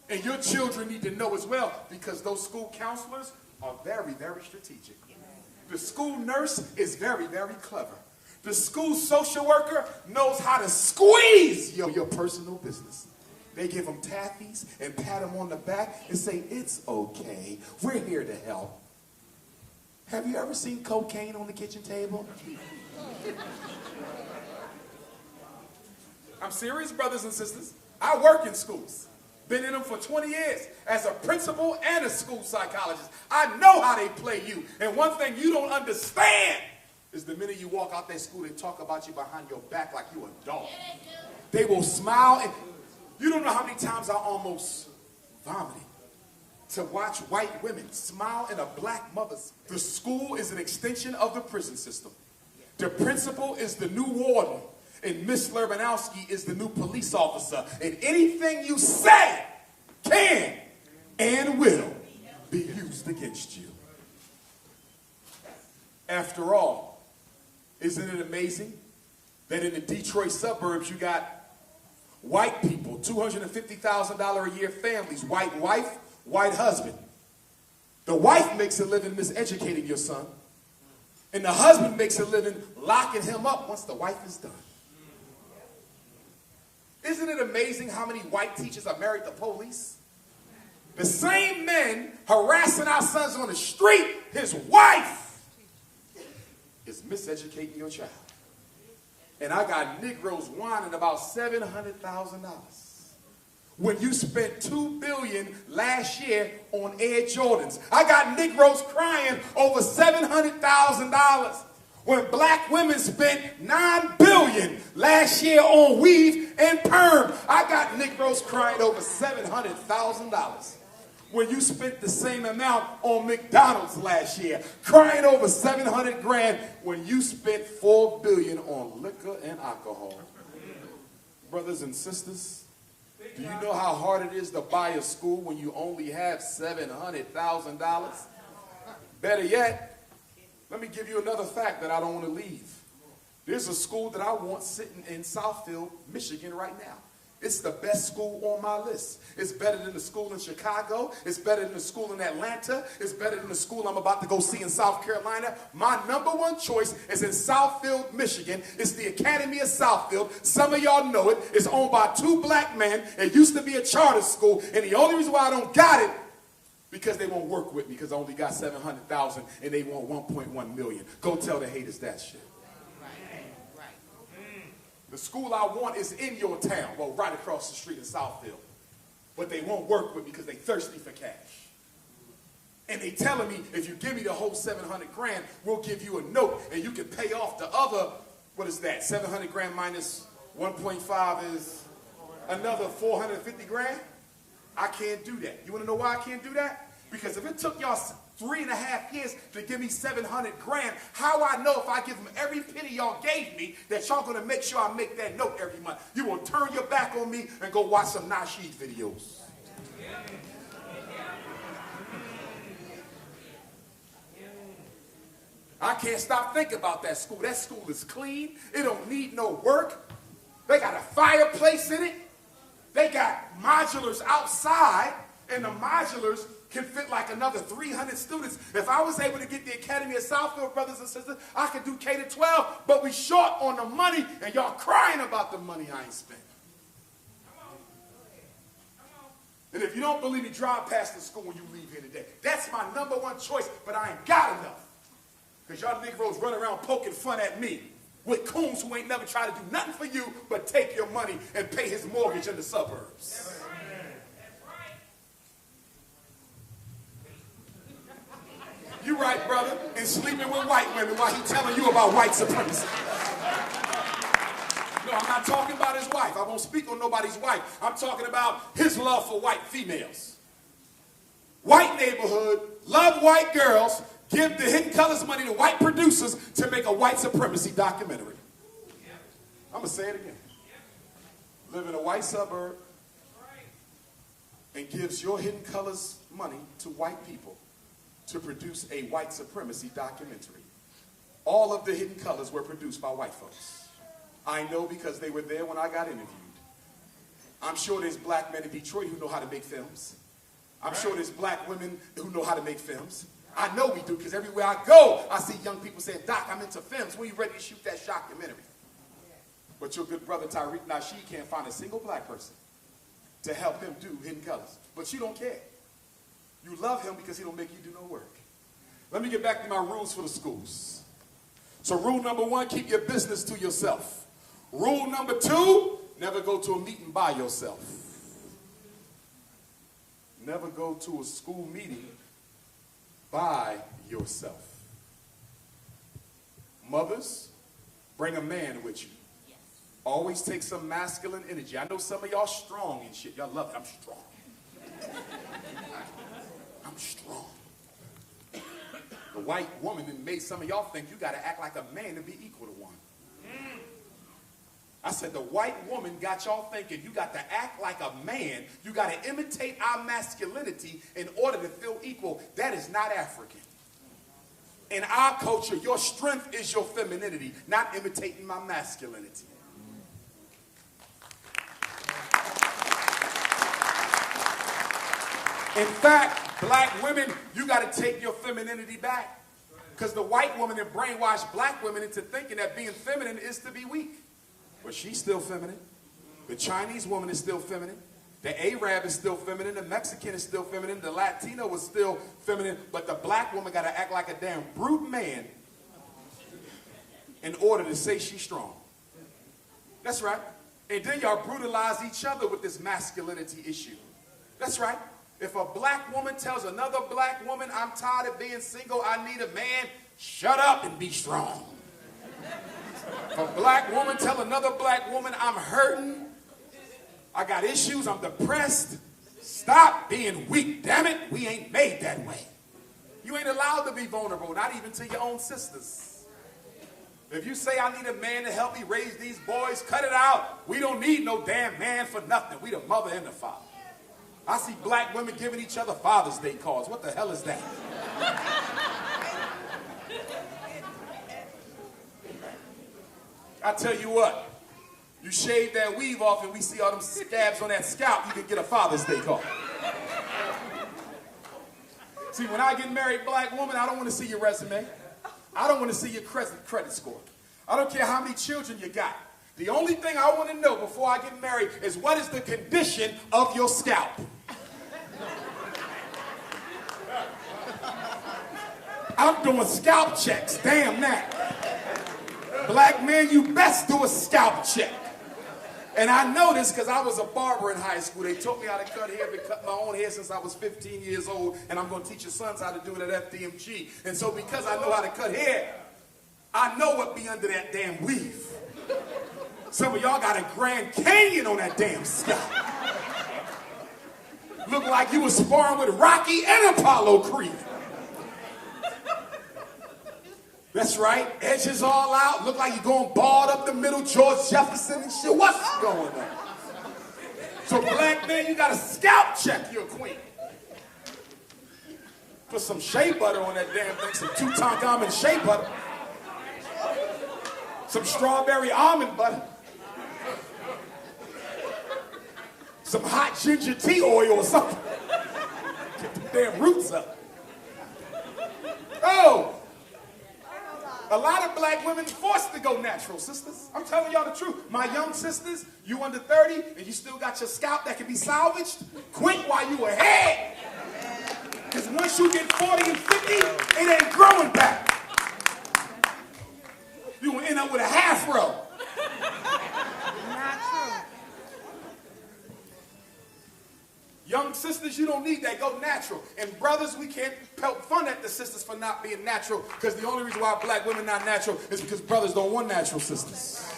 And your children need to know as well, because those school counselors are very, very strategic. The school nurse is very, very clever. The school social worker knows how to squeeze your personal business. They give them taffies and pat them on the back and say, it's okay, we're here to help. Have you ever seen cocaine on the kitchen table? I'm serious, brothers and sisters. I work in schools. Been in them for 20 years as a principal and a school psychologist. I know how they play you. And one thing you don't understand is the minute you walk out that school, they talk about you behind your back like you a dog. They will smile. And you don't know how many times I almost vomited to watch white women smile in a black mother's. The school is an extension of the prison system. The principal is the new warden. And Miss Lurbanowski is the new police officer. And anything you say can and will be used against you. After all, isn't it amazing that in the Detroit suburbs you got white people, $250,000 a year families, white wife, white husband. The wife makes a living miseducating your son. And the husband makes a living locking him up once the wife is done. Isn't it amazing how many white teachers are married to police? The same men harassing our sons on the street, his wife is miseducating your child. And I got Negroes whining about $700,000. When you spent $2 billion last year on Air Jordans. I got Negroes crying over $700,000. When black women spent $9 billion last year on weave and perm. I got Negroes crying over $700,000. When you spent the same amount on McDonald's last year, crying over 700 grand when you spent $4 billion on liquor and alcohol. Brothers and sisters, do you know how hard it is to buy a school when you only have $700,000? Better yet, let me give you another fact that I don't want to leave. There's a school that I want sitting in Southfield, Michigan right now. It's the best school on my list. It's better than the school in Chicago. It's better than the school in Atlanta. It's better than the school I'm about to go see in South Carolina. My #1 choice is in Southfield, Michigan. It's the Academy of Southfield. Some of y'all know it. It's owned by 2 black men. It used to be a charter school. And the only reason why I don't got it, because they won't work with me, because I only got $700,000 and they want $1.1 million. Go tell the haters that shit. The school I want is in your town, well, right across the street in Southfield. But they won't work with me because they thirsty for cash. And they telling me, if you give me the whole 700 grand, we'll give you a note and you can pay off the other, what is that, 700 grand minus 1.5 is another 450 grand? I can't do that. You want to know why I can't do that? Because if it took y'all 3.5 years to give me 700 grand, how I know if I give them every penny y'all gave me that y'all going to make sure I make that note every month? You will turn your back on me and go watch some Nasheed videos. I can't stop thinking about that school. That school is clean. It don't need no work. They got a fireplace in it. They got modulars outside, and the modulars can fit like another 300 students. If I was able to get the Academy of Southfield, brothers and sisters, I could do K-12, but we short on the money, and y'all crying about the money I ain't spent. And if you don't believe me, drive past the school when you leave here today. That's my #1 choice, but I ain't got enough. Because y'all Negroes run around poking fun at me with coons who ain't never tried to do nothing for you but take your money and pay his mortgage in the suburbs. You right, brother, and sleeping with white women while he telling you about white supremacy. No, I'm not talking about his wife. I won't speak on nobody's wife. I'm talking about his love for white females. White neighborhood, love white girls, give the Hidden Colors money to white producers to make a white supremacy documentary. I'm going to say it again. Live in a white suburb and gives your Hidden Colors money to white people to produce a white supremacy documentary. All of the Hidden Colors were produced by white folks. I know because they were there when I got interviewed. I'm sure there's black men in Detroit who know how to make films. I'm sure there's black women who know how to make films. I know we do, because everywhere I go, I see young people saying, Doc, I'm into films. When you ready to shoot that documentary? But your good brother Tariq Nasheed can't find a single black person to help him do Hidden Colors. But you don't care. You love him because he don't make you do no work. Let me get back to my rules for the schools. So rule #1, keep your business to yourself. Rule #2, never go to a meeting by yourself. Never go to a school meeting by yourself. Mothers, bring a man with you. Yes. Always take some masculine energy. I know some of y'all strong and shit. Y'all love it. I'm strong. I'm strong. The white woman that made some of y'all think you got to act like a man to be equal to one. I said the white woman got y'all thinking you got to act like a man. You got to imitate our masculinity in order to feel equal. That is not African. In our culture, your strength is your femininity, not imitating my masculinity. In fact, black women, you got to take your femininity back. Because the white woman had brainwashed black women into thinking that being feminine is to be weak. But she's still feminine. The Chinese woman is still feminine. The Arab is still feminine. The Mexican is still feminine. The Latino is still feminine. But the black woman got to act like a damn brute man in order to say she's strong. That's right. And then y'all brutalize each other with this masculinity issue. That's right. If a black woman tells another black woman, I'm tired of being single, I need a man, shut up and be strong. If a black woman tell another black woman, I'm hurting, I got issues, I'm depressed, stop being weak, damn it, we ain't made that way. You ain't allowed to be vulnerable, not even to your own sisters. If you say I need a man to help me raise these boys, cut it out. We don't need no damn man for nothing. We the mother and the father. I see black women giving each other Father's Day cards. What the hell is that? I tell you what, you shave that weave off and we see all them scabs on that scalp, you can get a Father's Day card. See, when I get married, black woman, I don't want to see your resume. I don't want to see your credit score. I don't care how many children you got. The only thing I want to know before I get married is what is the condition of your scalp. I'm doing scalp checks, damn that. Black men, you best do a scalp check. And I know this because I was a barber in high school. They taught me how to cut hair. I've been cutting my own hair since I was 15 years old, and I'm going to teach your sons how to do it at FDMG. And so because I know how to cut hair, I know what be under that damn weave. Some of y'all got a Grand Canyon on that damn scalp. Look like you was sparring with Rocky and Apollo Creed. That's right, edges all out, look like you're going bald up the middle, George Jefferson and shit. What's going on? So black man, you got to scalp check your queen. Put some shea butter on that damn thing, some Tutankhamun shea butter. Some strawberry almond butter. Some hot ginger tea oil or something. Get the damn roots up. Oh! A lot of black women forced to go natural, sisters. I'm telling y'all the truth. My young sisters, you under 30 and you still got your scalp that can be salvaged, quit while you ahead. Because once you get 40 and 50, it ain't growing back. You will end up with a half row. Not true. Young sisters, you don't need that. Go natural. And brothers, we can't poke fun at the sisters for not being natural, because the only reason why black women not natural is because brothers don't want natural sisters.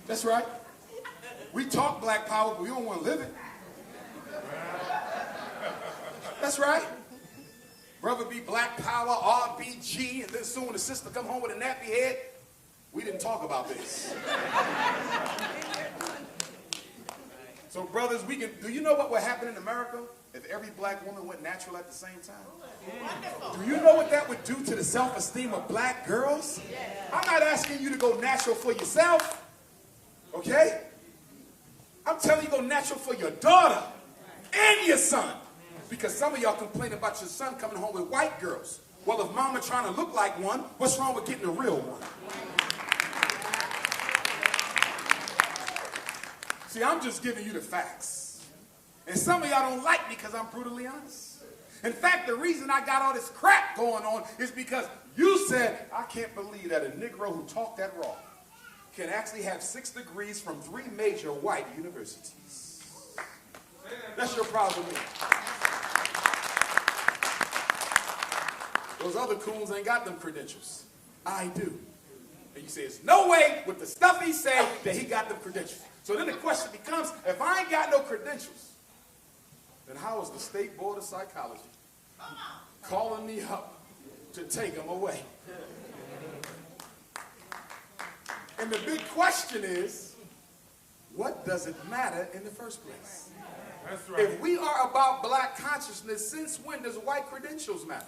That's right. We talk black power, but we don't want to live it. That's right. Brother be black power, RBG, and then soon the sister come home with a nappy head. We didn't talk about this. So brothers, we can, do you know what would happen in America if every black woman went natural at the same time? Wonderful. Do you know what that would do to the self-esteem of black girls? I'm not asking you to go natural for yourself, okay? I'm telling you go natural for your daughter and your son. Because some of y'all complain about your son coming home with white girls. Well, if mama trying to look like one, what's wrong with getting a real one? See, I'm just giving you the facts. And some of y'all don't like me because I'm brutally honest. In fact, the reason I got all this crap going on is because you said, I can't believe that a Negro who talked that raw can actually have 6 degrees from 3 major white universities. That's your problem with me. Those other coons ain't got them credentials. I do. And you say, there's no way with the stuff he said that he got them credentials. So then the question becomes, if I ain't got no credentials, then how is the State Board of Psychology calling me up to take them away? And the big question is, what does it matter in the first place? That's right. If we are about black consciousness, since when does white credentials matter?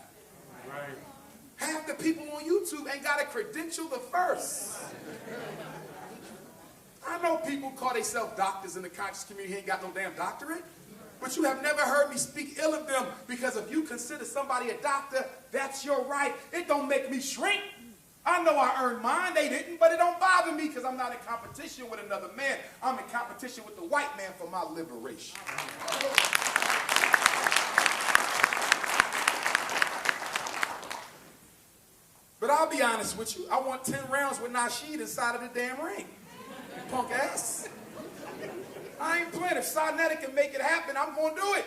Right. Half the people on YouTube ain't got a credential the first. I know people call themselves doctors in the conscious community, ain't got no damn doctorate. But you have never heard me speak ill of them, because if you consider somebody a doctor, that's your right. It don't make me shrink. I know I earned mine, they didn't, but it don't bother me because I'm not in competition with another man. I'm in competition with the white man for my liberation. But I'll be honest with you, I want 10 rounds with Nasheed inside of the damn ring. Punk ass. I ain't playing. If Sonetti can make it happen, I'm going to do it.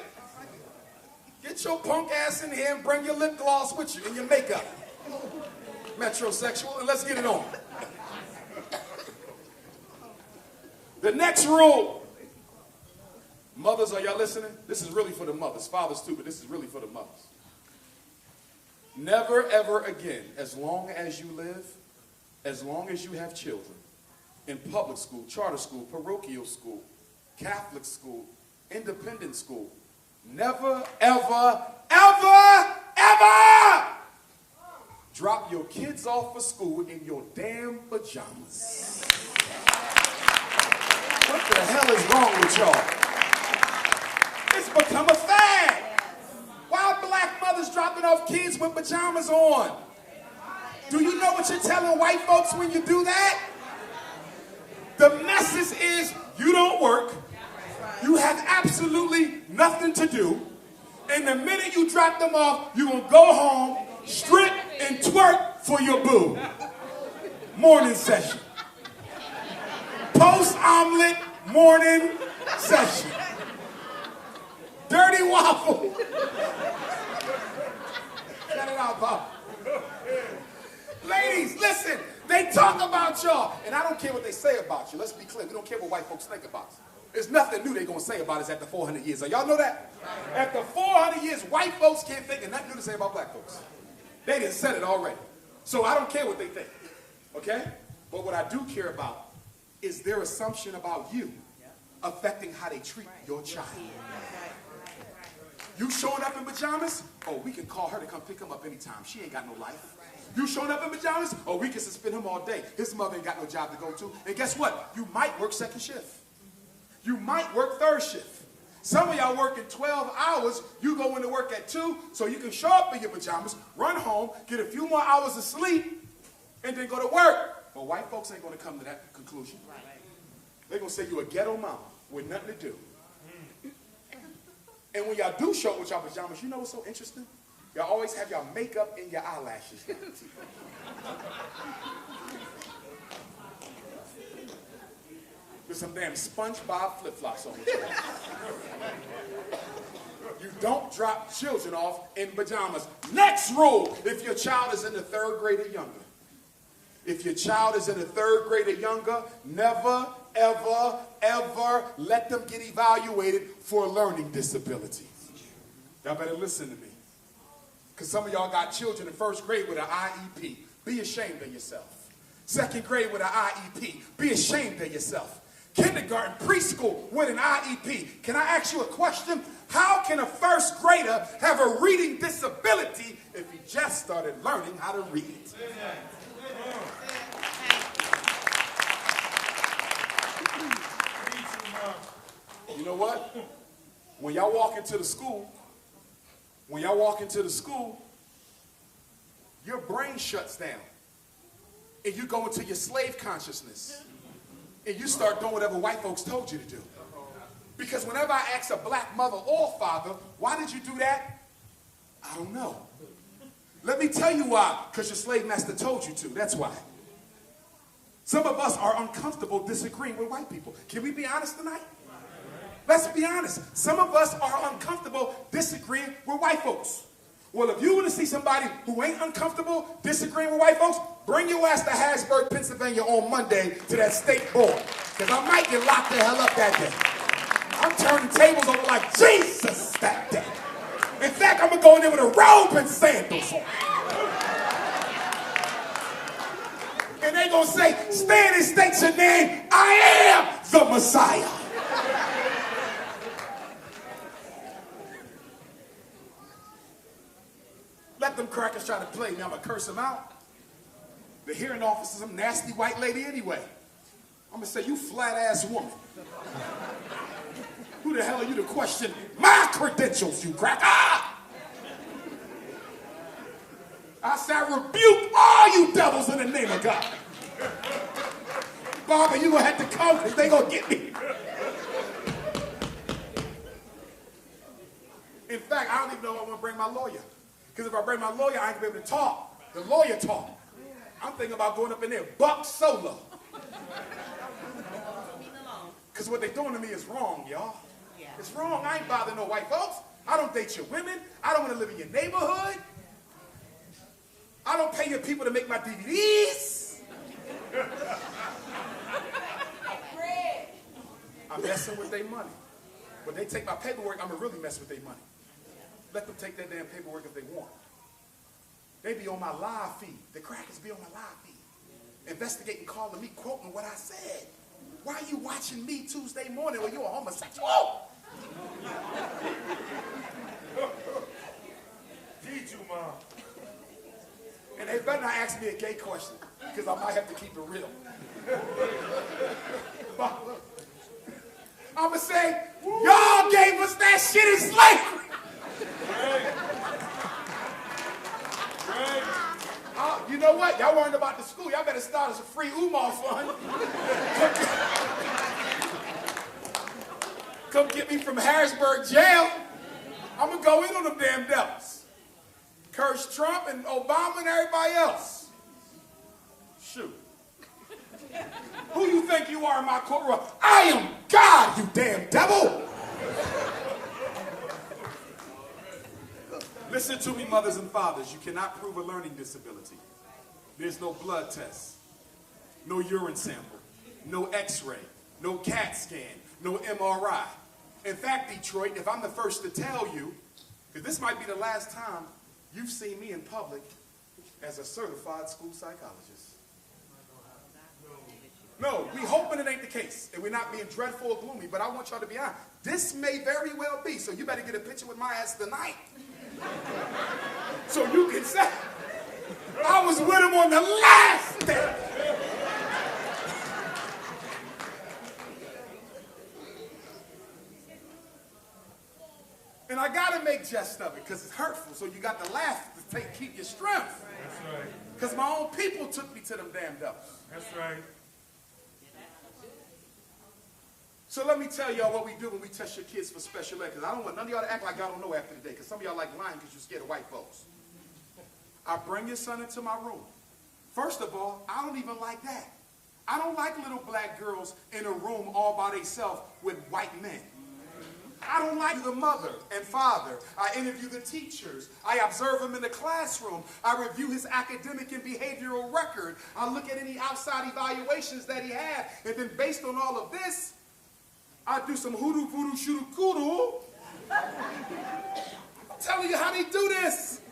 Get your punk ass in here and bring your lip gloss with you and your makeup. Metrosexual, and let's get it on. The next rule. Mothers, are y'all listening? This is really for the mothers. Fathers too, but this is really for the mothers. Never, ever again, as long as you live, as long as you have children, in public school, charter school, parochial school, Catholic school, independent school, never, ever, ever, ever drop your kids off for school in your damn pajamas. What the hell is wrong with y'all? It's become a fad. Why are black mothers dropping off kids with pajamas on? Do you know what you're telling white folks when you do that? The message is you don't work. You have absolutely nothing to do. And the minute you drop them off, you're going to go home, strip, and twerk for your boo. Morning session. Post-omelet morning session. Dirty waffle. Shut it out, Pop. Ladies, listen. They talk about y'all. And I don't care what they say about you. Let's be clear. We don't care what white folks think about us. There's nothing new they're going to say about us after 400 years. Y'all know that? After 400 years, white folks can't think of nothing new to say about black folks. They done said it already. So I don't care what they think. Okay? But what I do care about is their assumption about you affecting how they treat your child. You showing up in pajamas? Oh, we can call her to come pick him up anytime. She ain't got no life. You showing up in pajamas? Oh, we can suspend him all day. His mother ain't got no job to go to. And guess what? You might work second shift. You might work third shift. Some of y'all working 12 hours. You go into work at 2 so you can show up in your pajamas, run home, get a few more hours of sleep, and then go to work. But white folks ain't going to come to that conclusion. They're going to say you a ghetto mama with nothing to do. And when y'all do show up with y'all pajamas, you know what's so interesting? Y'all always have y'all makeup and your eyelashes. With some damn SpongeBob flip-flops on. You don't drop children off in pajamas. Next rule, if your child is in the 3rd grade or younger. If your child is in the 3rd grade or younger, never, ever, ever let them get evaluated for a learning disability. Y'all better listen to me. Because some of y'all got children in 1st grade with an IEP. Be ashamed of yourself. 2nd grade with an IEP. Be ashamed of yourself. Kindergarten, preschool with an IEP. Can I ask you a question? How can a 1st grader have a reading disability if he just started learning how to read? You know what? When y'all walk into the school, your brain shuts down. And you go into your slave consciousness. And you start doing whatever white folks told you to do. Because whenever I ask a black mother or father, why did you do that? I don't know. Let me tell you why. Because your slave master told you to. That's why. Some of us are uncomfortable disagreeing with white people. Can we be honest tonight? Let's be honest. Some of us are uncomfortable disagreeing with white folks. Well, if you want to see somebody who ain't uncomfortable disagreeing with white folks, bring your ass to Harrisburg, Pennsylvania on Monday to that state board. Because I might get locked the hell up that day. I'm turning tables over like Jesus that day. In fact, I'm going to go in there with a robe and sandals on. And they going to say, stand and state your name. I am the Messiah. Let them crackers try to play me. I'm going to curse them out. The hearing officer is some nasty white lady anyway. I'm going to say, you flat-ass woman. Who the hell are you to question my credentials, you cracker? I say, I rebuke all you devils in the name of God. Barbara, you going to have to come because they going to get me. In fact, I don't even know if I want to bring my lawyer. Because if I bring my lawyer, I ain't going to be able to talk. The lawyer talk. I'm thinking about going up in there, buck solo. Because what they're doing to me is wrong, y'all. Yeah. It's wrong. I ain't bothering no white folks. I don't date your women. I don't want to live in your neighborhood. I don't pay your people to make my DVDs. I'm messing with their money. When they take my paperwork, I'm going to really mess with their money. Let them take that damn paperwork if they want. They be on my live feed. The crackers be on my live feed. Investigating, calling me, quoting what I said. Why are you watching me Tuesday morning when you're a homosexual? Need you, Mom. And they better not ask me a gay question, because I might have to keep it real. I'm going to say, y'all gave us that shit in slavery. You know what? Y'all worried about the school. Y'all better start us a free Umar fund. Come get me from Harrisburg jail. I'm going to go in on them damn devils. Curse Trump and Obama and everybody else. Shoot. Who you think you are in my courtroom? I am God, you damn devil. Listen to me, mothers and fathers. You cannot prove a learning disability. There's no blood test, no urine sample, no x-ray, no CAT scan, no MRI. In fact, Detroit, if I'm the first to tell you, because this might be the last time you've seen me in public as a certified school psychologist. No, we hoping it ain't the case, and we're not being dreadful or gloomy, but I want y'all to be honest. This may very well be, so you better get a picture with my ass tonight. So you can say, I was with him on the last day. digest of it because it's hurtful. So you got to laugh to keep your strength. That's right. Because my own people took me to them damn devils. That's right. So let me tell y'all what we do when we test your kids for special ed. Because I don't want none of y'all to act like y'all don't know after the day. Because some of y'all like lying because you're scared of white folks. I bring your son into my room. First of all, I don't even like that. I don't like little black girls in a room all by themselves with white men. I don't like the mother and father. I interview the teachers. I observe him in the classroom. I review his academic and behavioral record. I look at any outside evaluations that he had. And then based on all of this, I do some hoodoo, voodoo, shooter, kudu. I'm telling you how they do this.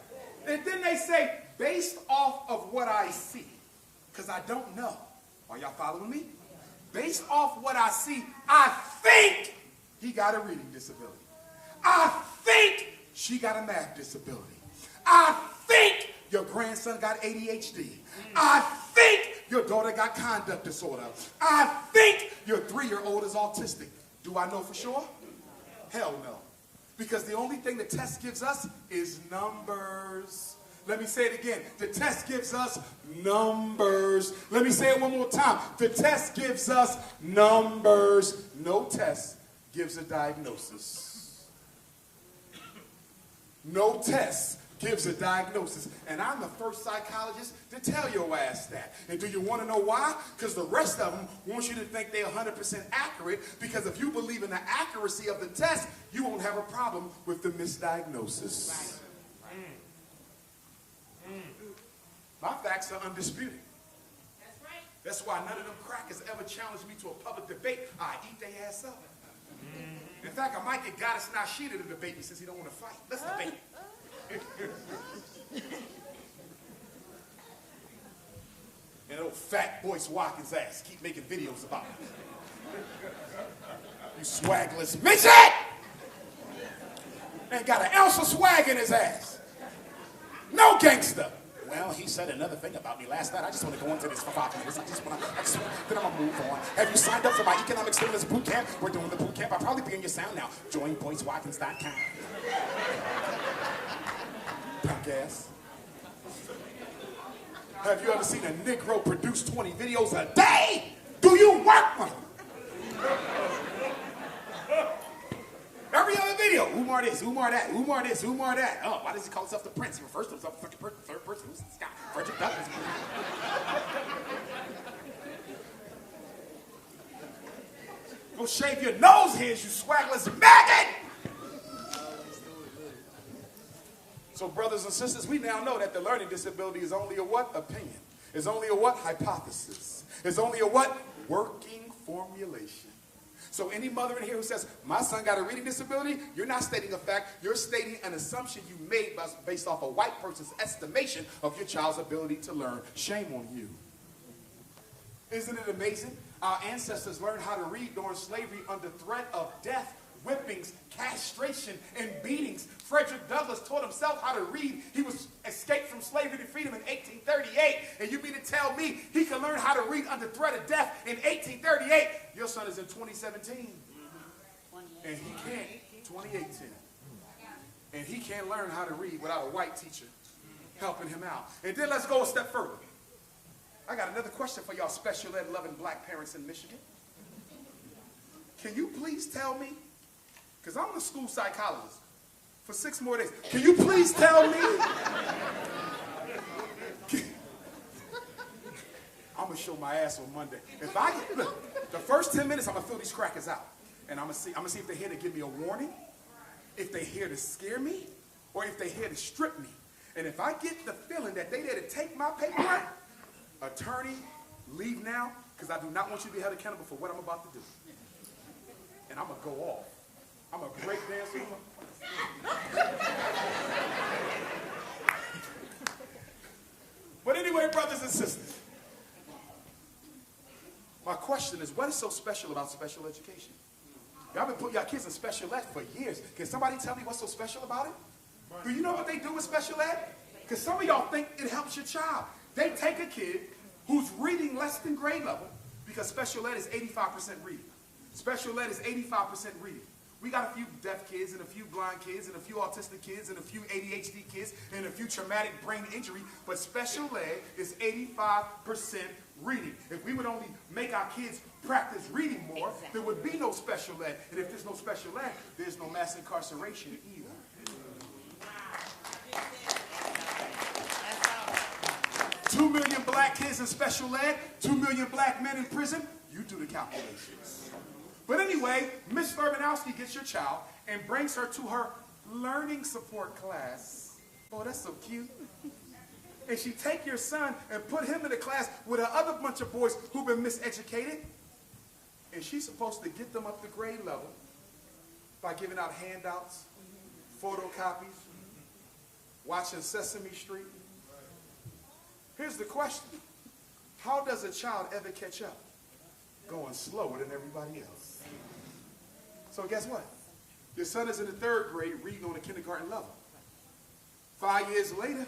And then they say, based off of what I see, because I don't know. Are y'all following me? Based off what I see, I think he got a reading disability. I think she got a math disability. I think your grandson got ADHD. I think your daughter got conduct disorder. I think your 3-year-old is autistic. Do I know for sure? Hell no. Because the only thing the test gives us is numbers. Let me say it again. The test gives us numbers. Let me say it one more time. The test gives us numbers. No test gives a diagnosis. No test gives a diagnosis. And I'm the first psychologist to tell your ass that. And do you want to know why? Because the rest of them want you to think they're 100% accurate, because if you believe in the accuracy of the test, you won't have a problem with the misdiagnosis. Right. My facts are undisputed. That's right. That's why none of them crackers ever challenged me to a public debate. I eat their ass up. In fact, I might get Goddess Nashida to debate me since he don't want to fight. Let's debate. And old fat Boyce Watkins ass keep making videos about it. You swagless midget! Ain't got an ounce of swag in his ass. No gangster. Well, he said another thing about me last night. I just want to go into this for 5 minutes. Then I'm going to move on. Have you signed up for my economic stimulus boot camp? We're doing the boot camp. I'll probably be in your sound now. Join BoyceWatkins.com. Punk ass. Have you ever seen a Negro produce 20 videos a day? Do you work one? Every other video, Umar this, Umar that, Umar this, Umar that. Oh, why does he call himself the prince? He refers to himself as the third person. Who's this guy? Frederick Douglass. Go shave your nose hairs, you swagless maggot! So brothers and sisters, we now know that the learning disability is only a what? Opinion. It's only a what? Hypothesis. It's only a what? Working formulation. So any mother in here who says, my son got a reading disability, you're not stating a fact, you're stating an assumption you made based off a white person's estimation of your child's ability to learn. Shame on you. Isn't it amazing? Our ancestors learned how to read during slavery under threat of death, whippings, castration, and beatings. Frederick Douglass taught himself how to read. He was escaped from slavery to freedom in 1838. And you mean to tell me he can learn how to read under threat of death in 1838? Your son is in 2017. And he can't, 2018. And he can't learn how to read without a white teacher helping him out. And then let's go a step further. I got another question for y'all special ed loving black parents in Michigan. Can you please tell me, because I'm a school psychologist for 6 more days. Can you please tell me? I'm going to show my ass on Monday. If I get, look, the first 10 minutes, I'm going to fill these crackers out. And I'm going to see if they're here to give me a warning, if they're here to scare me, or if they're here to strip me. And if I get the feeling that they're there to take my paperwork, attorney, leave now, because I do not want you to be held accountable for what I'm about to do. And I'm going to go off. I'm a great dancer. But anyway, brothers and sisters, my question is, what is so special about special education? Y'all been putting y'all kids in special ed for years. Can somebody tell me what's so special about it? Do you know what they do with special ed? Because some of y'all think it helps your child. They take a kid who's reading less than grade level, because special ed is 85% reading. Special ed is 85% reading. We got a few deaf kids and a few blind kids and a few autistic kids and a few ADHD kids and a few traumatic brain injury, but special ed is 85% reading. If we would only make our kids practice reading more, there would be no special ed. And if there's no special ed, there's no mass incarceration either. 2 million black kids in special ed, 2 million black men in prison. You do the calculations. But anyway, Miss Urbanowski gets your child and brings her to her learning support class. Oh, that's so cute. And she take your son and put him in a class with a other bunch of boys who've been miseducated. And she's supposed to get them up to grade level by giving out handouts, photocopies, watching Sesame Street. Here's the question. How does a child ever catch up? Going slower than everybody else. So guess what? Your son is in the 3rd grade reading on the kindergarten level. 5 years later,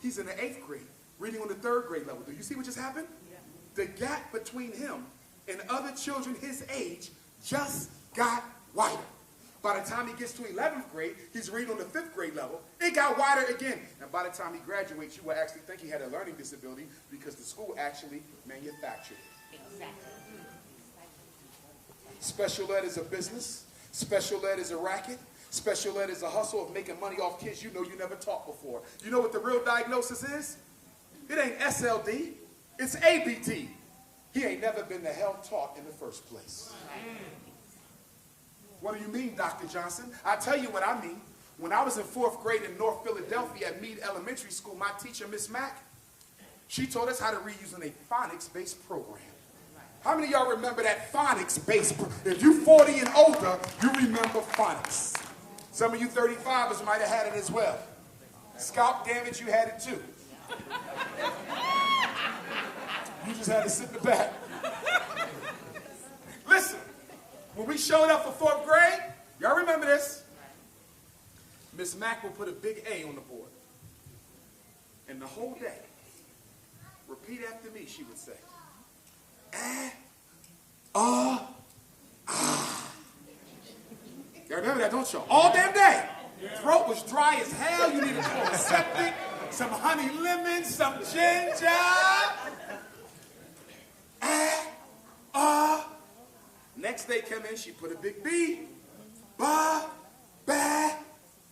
he's in the 8th grade reading on the 3rd grade level. Do you see what just happened? Yeah. The gap between him and other children his age just got wider. By the time he gets to 11th grade, he's reading on the 5th grade level. It got wider again. And by the time he graduates, you will actually think he had a learning disability because the school actually manufactured it. Exactly. Special ed is a business. Special ed is a racket. Special ed is a hustle of making money off kids you know you never taught before. You know what the real diagnosis is? It ain't SLD. It's ABT. He ain't never been the hell taught in the first place. What do you mean, Dr. Johnson? I'll tell you what I mean. When I was in 4th grade in North Philadelphia at Meade Elementary School, my teacher, Miss Mack, she taught us how to read using a phonics-based program. How many of y'all remember that phonics-based program? If you're 40 and older, you remember phonics. Some of you 35ers might have had it as well. Scalp damage, you had it too. You just had to sit in the back. Listen, when we showed up for 4th grade, y'all remember this? Miss Mack will put a big A on the board. And the whole day, repeat after me, she would say, Y'all remember that, don't y'all? All damn day. Throat was dry as hell. You needed some septic, some honey lemon, some ginger. Next day come in, she put a big B. Ba, ba,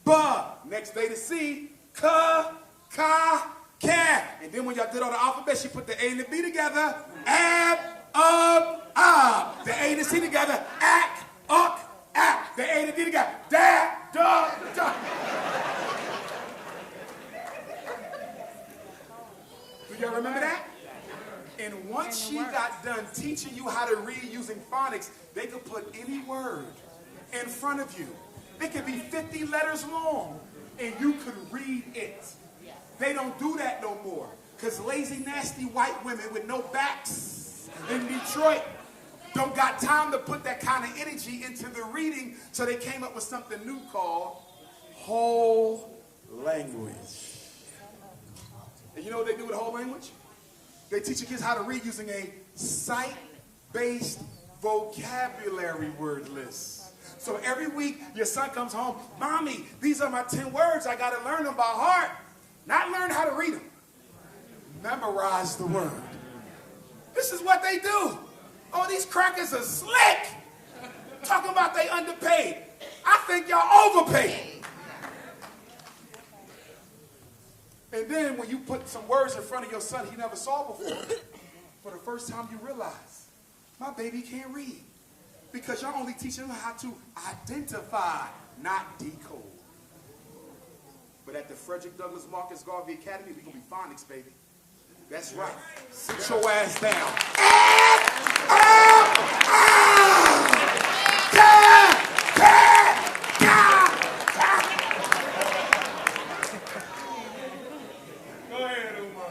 ba. Next day to C. Ka, ka, ka. And then when y'all did all the alphabet, she put the A and the B together. Ab, the A and the C together. Ak, uk, ak. The A and the D together. Da, da, da. Do y'all remember that? And once she got done teaching you how to read using phonics, they could put any word in front of you. It could be 50 letters long, and you could read it. They don't do that no more, because lazy, nasty white women with no backs in Detroit don't got time to put that kind of energy into the reading, so they came up with something new called whole language. And you know what they do with whole language? They teach your kids how to read using a sight-based vocabulary word list. So every week, your son comes home, Mommy, these are my 10 words. I got to learn them by heart. Not learn how to read them. Memorize the word. This is what they do. Oh, these crackers are slick. Talking about they underpaid. I think y'all overpaid. And then when you put some words in front of your son he never saw before, for the first time you realize, my baby can't read. Because y'all only teaching him how to identify, not decode. But at the Frederick Douglass Marcus Garvey Academy, we're going to be phonics, baby. That's right. Sit your ass down. Go ahead, Umar.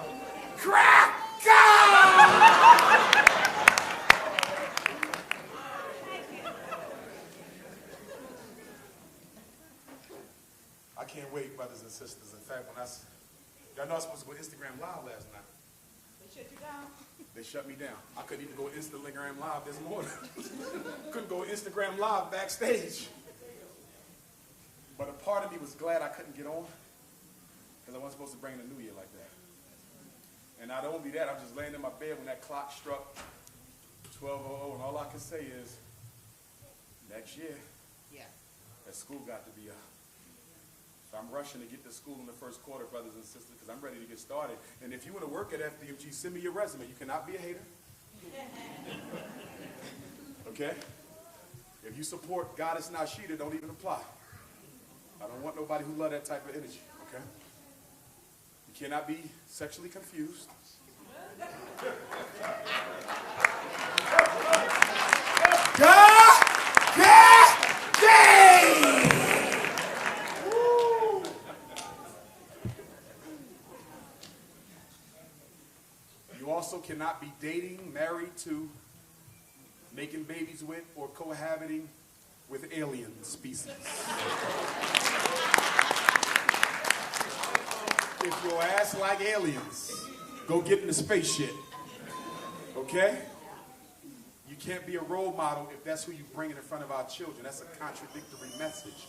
I can't wait, brothers and sisters. In fact, y'all know I was supposed to go Instagram Live last night. They shut you down? They shut me down. I couldn't even go Instagram Live this morning. Couldn't go Instagram Live backstage. But a part of me was glad I couldn't get on because I wasn't supposed to bring the new year like that. And not only that, I'm just laying in my bed when that clock struck 12:00, and all I can say is, next year, that school got to be up. So I'm rushing to get to school in the first quarter, brothers and sisters, because I'm ready to get started. And if you want to work at FDMG, send me your resume. You cannot be a hater. Okay? If you support Goddess Nashida, don't even apply. I don't want nobody who love that type of energy, okay? You cannot be sexually confused. You also cannot be dating, married to, making babies with, or cohabiting with alien species. If your ass like aliens, go get in the spaceship. Okay? You can't be a role model if that's who you bring in front of our children. That's a contradictory message.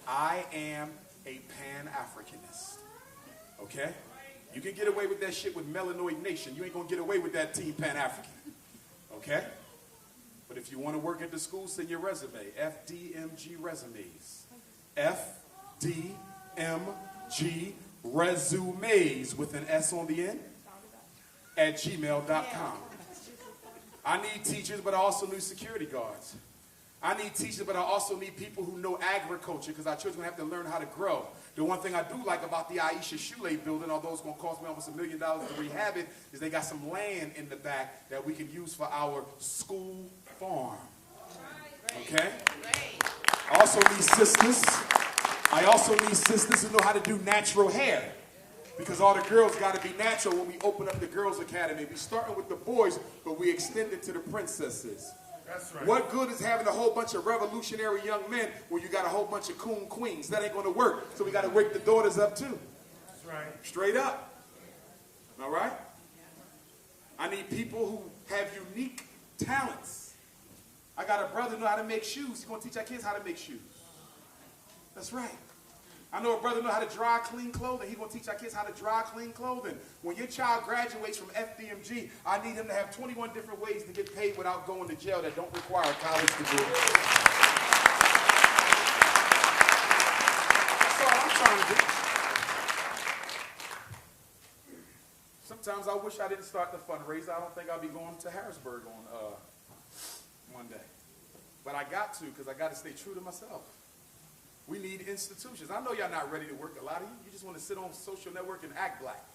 I am a Pan-Africanist. Okay? You can get away with that shit with Melanoid Nation. You ain't gonna get away with that Team Pan-African. Okay? But if you want to work at the school, send your resume. FDMG resumes. FDMG resumes with an S on the end at gmail.com. I need teachers, but I also need security guards. I need teachers, but I also need people who know agriculture because our children have to learn how to grow. The one thing I do like about the Aisha Shule building, although it's going to cost me almost $1 million to rehab it, is they got some land in the back that we can use for our school farm. Okay? I also need sisters. I also need sisters who know how to do natural hair. Because all the girls got to be natural when we open up the Girls Academy. We starting with the boys, but we extend it to the princesses. That's right. What good is having a whole bunch of revolutionary young men when you got a whole bunch of coon queens? That ain't going to work. So we got to wake the daughters up too. That's right. Straight up. All right? I need people who have unique talents. I got a brother who know how to make shoes. He's going to teach our kids how to make shoes. That's right. I know a brother know how to dry clean clothing. He's going to teach our kids how to dry clean clothing. When your child graduates from FDMG, I need him to have 21 different ways to get paid without going to jail that don't require a college degree. That's all I'm trying to do. Sometimes I wish I didn't start the fundraiser. I don't think I'll be going to Harrisburg on Monday. But I got to because I got to stay true to myself. We need institutions. I know y'all not ready to work. A lot of you just want to sit on social network and act black.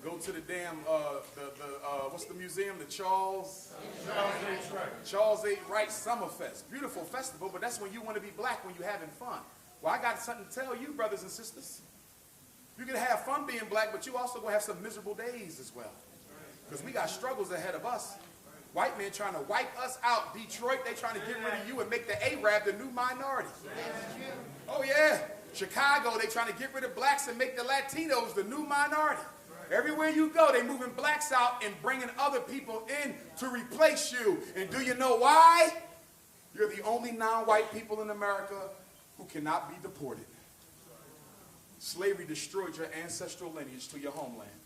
Go to the damn, what's the museum? The Charles H. Wright Summerfest. Beautiful festival, but that's when you want to be black, when you're having fun. Well, I got something to tell you, brothers and sisters. You can have fun being black, but you also going to have some miserable days as well. Because we got struggles ahead of us. White men trying to wipe us out. Detroit, they trying to get rid of you and make the Arab the new minority. Oh yeah. Chicago, they trying to get rid of blacks and make the Latinos the new minority. Everywhere you go, they moving blacks out and bringing other people in to replace you. And do you know why? You're the only non-white people in America who cannot be deported. Slavery destroyed your ancestral lineage to your homeland.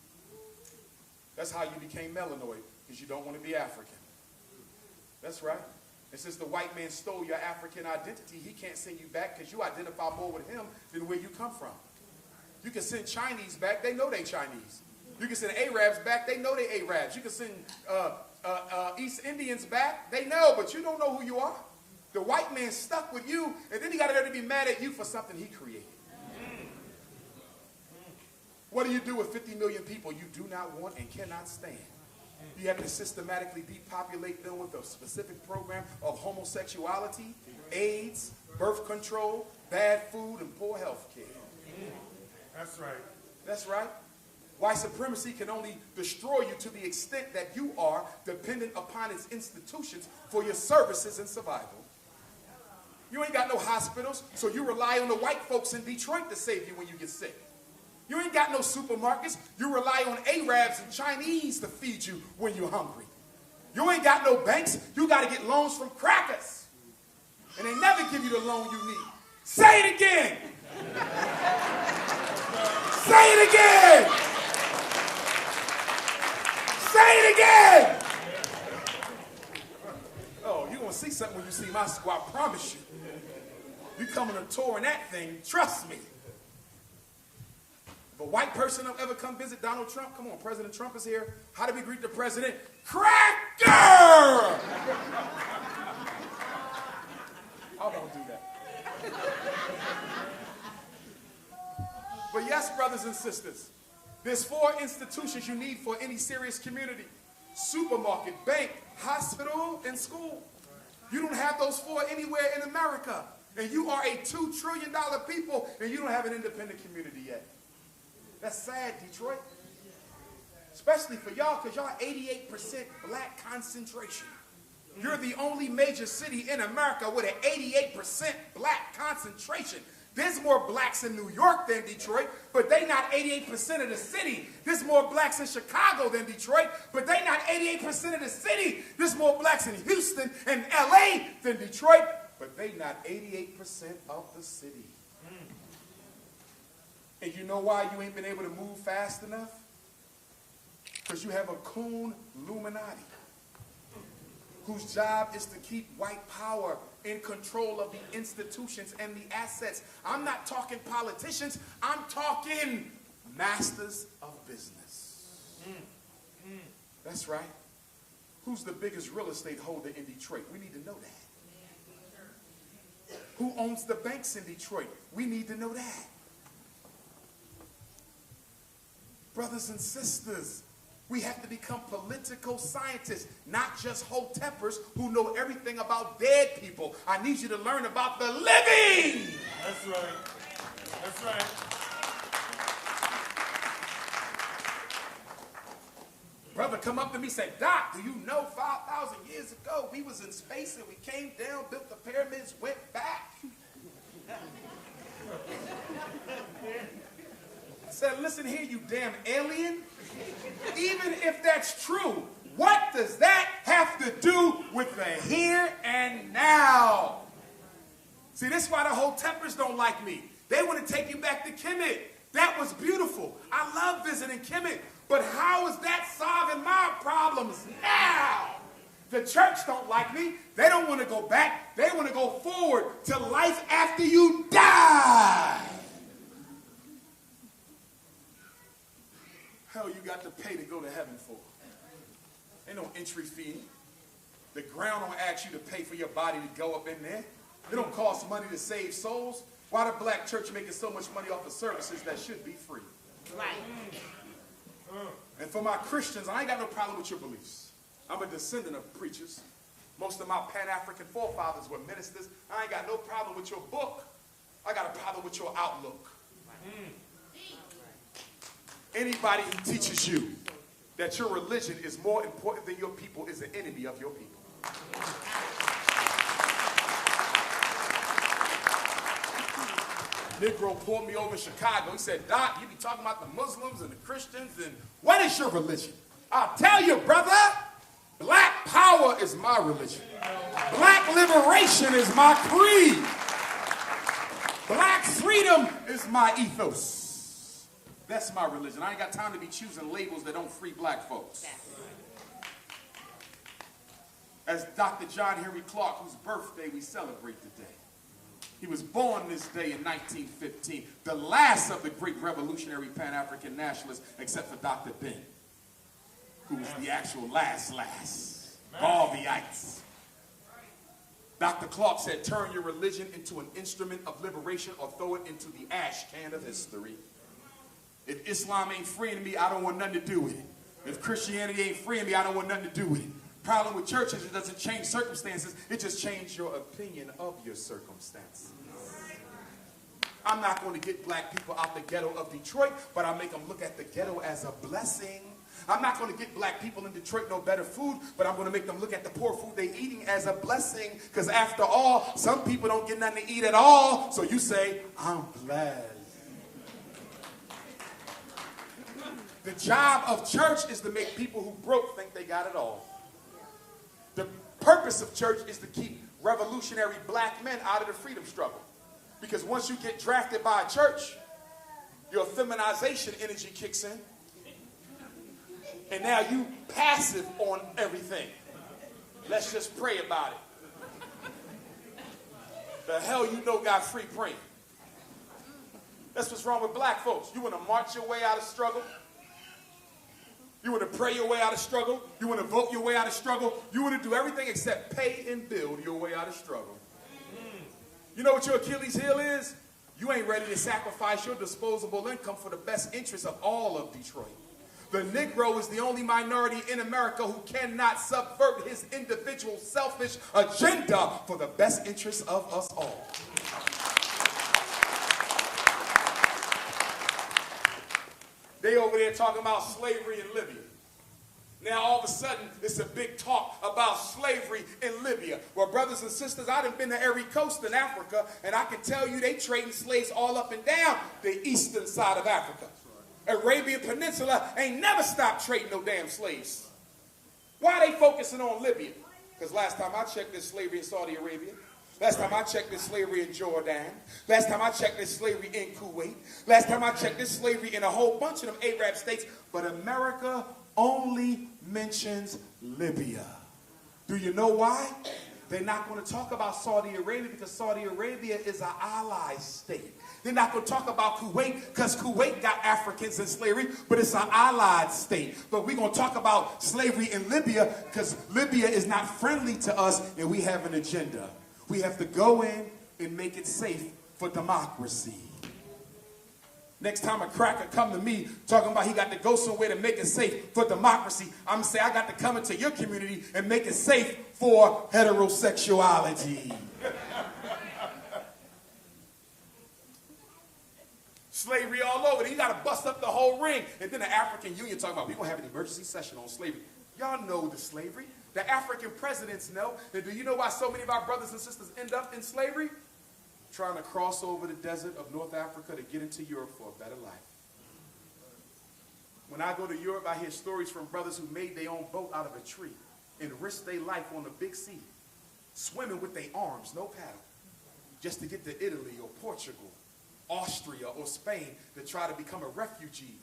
That's how you became melanoid. Because you don't want to be African. That's right. And since the white man stole your African identity, he can't send you back because you identify more with him than where you come from. You can send Chinese back, they know they Chinese. You can send Arabs back, they know they Arabs. You can send East Indians back, they know, but you don't know who you are. The white man stuck with you, and then he got to be mad at you for something he created. What do you do with 50 million people you do not want and cannot stand? You have to systematically depopulate them with a specific program of homosexuality, AIDS, birth control, bad food, and poor health care. That's right. That's right. White supremacy can only destroy you to the extent that you are dependent upon its institutions for your services and survival. You ain't got no hospitals, so you rely on the white folks in Detroit to save you when you get sick. You ain't got no supermarkets. You rely on Arabs and Chinese to feed you when you're hungry. You ain't got no banks. You got to get loans from crackers. And they never give you the loan you need. Say it again. Say it again. Say it again. Oh, you're going to see something when you see my squad, I promise you. You coming to tour in that thing, trust me. If a white person will ever come visit Donald Trump, come on, President Trump is here. How do we greet the president? Cracker! I won't do that. But yes, brothers and sisters, there's 4 institutions you need for any serious community. Supermarket, bank, hospital, and school. You don't have those 4 anywhere in America. And you are a $2 trillion people, and you don't have an independent community yet. That's sad, Detroit. Especially for y'all, because y'all 88% black concentration. You're the only major city in America with an 88% black concentration. There's more blacks in New York than Detroit, but they not 88% of the city. There's more blacks in Chicago than Detroit, but they not 88% of the city. There's more blacks in Houston and LA than Detroit, but they not 88% of the city. And you know why you ain't been able to move fast enough? Because you have a coon Illuminati whose job is to keep white power in control of the institutions and the assets. I'm not talking politicians, I'm talking masters of business. That's right. Who's the biggest real estate holder in Detroit? We need to know that. Who owns the banks in Detroit? We need to know that. Brothers and sisters, we have to become political scientists, not just hotepers who know everything about dead people. I need you to learn about the living. That's right. That's right. Brother come up to me and say, Doc, do you know 5,000 years ago we was in space and we came down, built the pyramids, went back? I said, listen here, you damn alien. Even if that's true, what does that have to do with the here and now? See, this is why the hotepers don't like me. They want to take you back to Kemet. That was beautiful. I love visiting Kemet. But how is that solving my problems now? The church don't like me. They don't want to go back. They want to go forward to life after you die. Hell you got to pay to go to heaven for? Ain't no entry fee. The ground don't ask you to pay for your body to go up in there. It don't cost money to save souls. Why the black church making so much money off of services that should be free? Right. And for my Christians, I ain't got no problem with your beliefs. I'm a descendant of preachers. Most of my Pan-African forefathers were ministers. I ain't got no problem with your book. I got a problem with your outlook. Anybody who teaches you that your religion is more important than your people is an enemy of your people. Negro pulled me over in Chicago. He said, Doc, you be talking about the Muslims and the Christians, and what is your religion? I'll tell you, brother, black power is my religion. Black liberation is my creed. Black freedom is my ethos. That's my religion. I ain't got time to be choosing labels that don't free black folks. As Dr. John Henry Clark, whose birthday we celebrate today. He was born this day in 1915, the last of the great revolutionary Pan-African nationalists, except for Dr. Ben, who was the actual last. Garveyites. Dr. Clark said, turn your religion into an instrument of liberation or throw it into the ash can of history. If Islam ain't freeing me, I don't want nothing to do with it. If Christianity ain't freeing me, I don't want nothing to do with it. Problem with church is it doesn't change circumstances. It just changes your opinion of your circumstances. I'm not going to get black people out the ghetto of Detroit, but I make them look at the ghetto as a blessing. I'm not going to get black people in Detroit no better food, but I'm going to make them look at the poor food they're eating as a blessing. Because after all, some people don't get nothing to eat at all. So you say, I'm blessed. The job of church is to make people who broke think they got it all. The purpose of church is to keep revolutionary black men out of the freedom struggle. Because once you get drafted by a church, your feminization energy kicks in. And now you passive on everything. Let's just pray about it. The hell you know got free praying. That's what's wrong with black folks. You want to march your way out of struggle. You want to pray your way out of struggle. You want to vote your way out of struggle. You want to do everything except pay and build your way out of struggle. You know what your Achilles heel is? You ain't ready to sacrifice your disposable income for the best interest of all of Detroit. The Negro is the only minority in America who cannot subvert his individual selfish agenda for the best interest of us all. They over there talking about slavery in Libya. Now all of a sudden, it's a big talk about slavery in Libya. Well, brothers and sisters, I done been to every coast in Africa, and I can tell you they trading slaves all up and down the eastern side of Africa. Arabian Peninsula ain't never stopped trading no damn slaves. Why are they focusing on Libya? Because last time I checked, there's slavery in Saudi Arabia. Last time I checked, there's slavery in Jordan. Last time I checked, there's slavery in Kuwait. Last time I checked, there's slavery in a whole bunch of them Arab states. But America only mentions Libya. Do you know why? They're not going to talk about Saudi Arabia because Saudi Arabia is an ally state. They're not going to talk about Kuwait because Kuwait got Africans in slavery, but it's an allied state. But we're going to talk about slavery in Libya because Libya is not friendly to us and we have an agenda. We have to go in and make it safe for democracy. Next time a cracker come to me talking about he got to go somewhere to make it safe for democracy, I'm going to say I got to come into your community and make it safe for heterosexuality. Slavery all over. You got to bust up the whole ring. And then the African Union talking about we're going to have an emergency session on slavery. Y'all know the slavery. The African presidents know. And do you know why so many of our brothers and sisters end up in slavery? Trying to cross over the desert of North Africa to get into Europe for a better life. When I go to Europe, I hear stories from brothers who made their own boat out of a tree and risked their life on the big sea, swimming with their arms, no paddle, just to get to Italy or Portugal, Austria or Spain to try to become a refugee.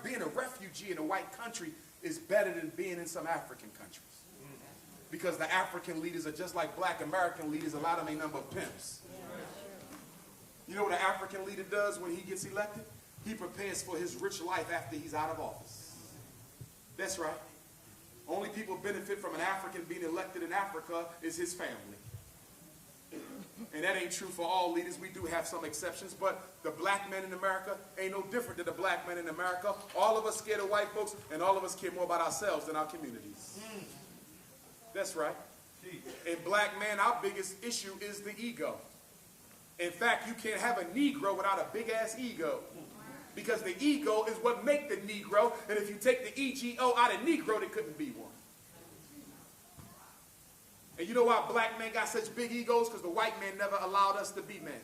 Being a refugee in a white country is better than being in some African countries. Because the African leaders are just like black American leaders. A lot of them ain't number pimps. You know what an African leader does when he gets elected? He prepares for his rich life after he's out of office. That's right. Only people benefit from an African being elected in Africa is his family. And that ain't true for all leaders. We do have some exceptions, but the black men in America ain't no different than the black men in America. All of us scared of white folks, and all of us care more about ourselves than our communities. That's right. And black man, our biggest issue is the ego. In fact, you can't have a Negro without a big-ass ego. Because the ego is what makes the Negro, and if you take the EGO out of Negro, there couldn't be one. And you know why black men got such big egos? Because the white man never allowed us to be men.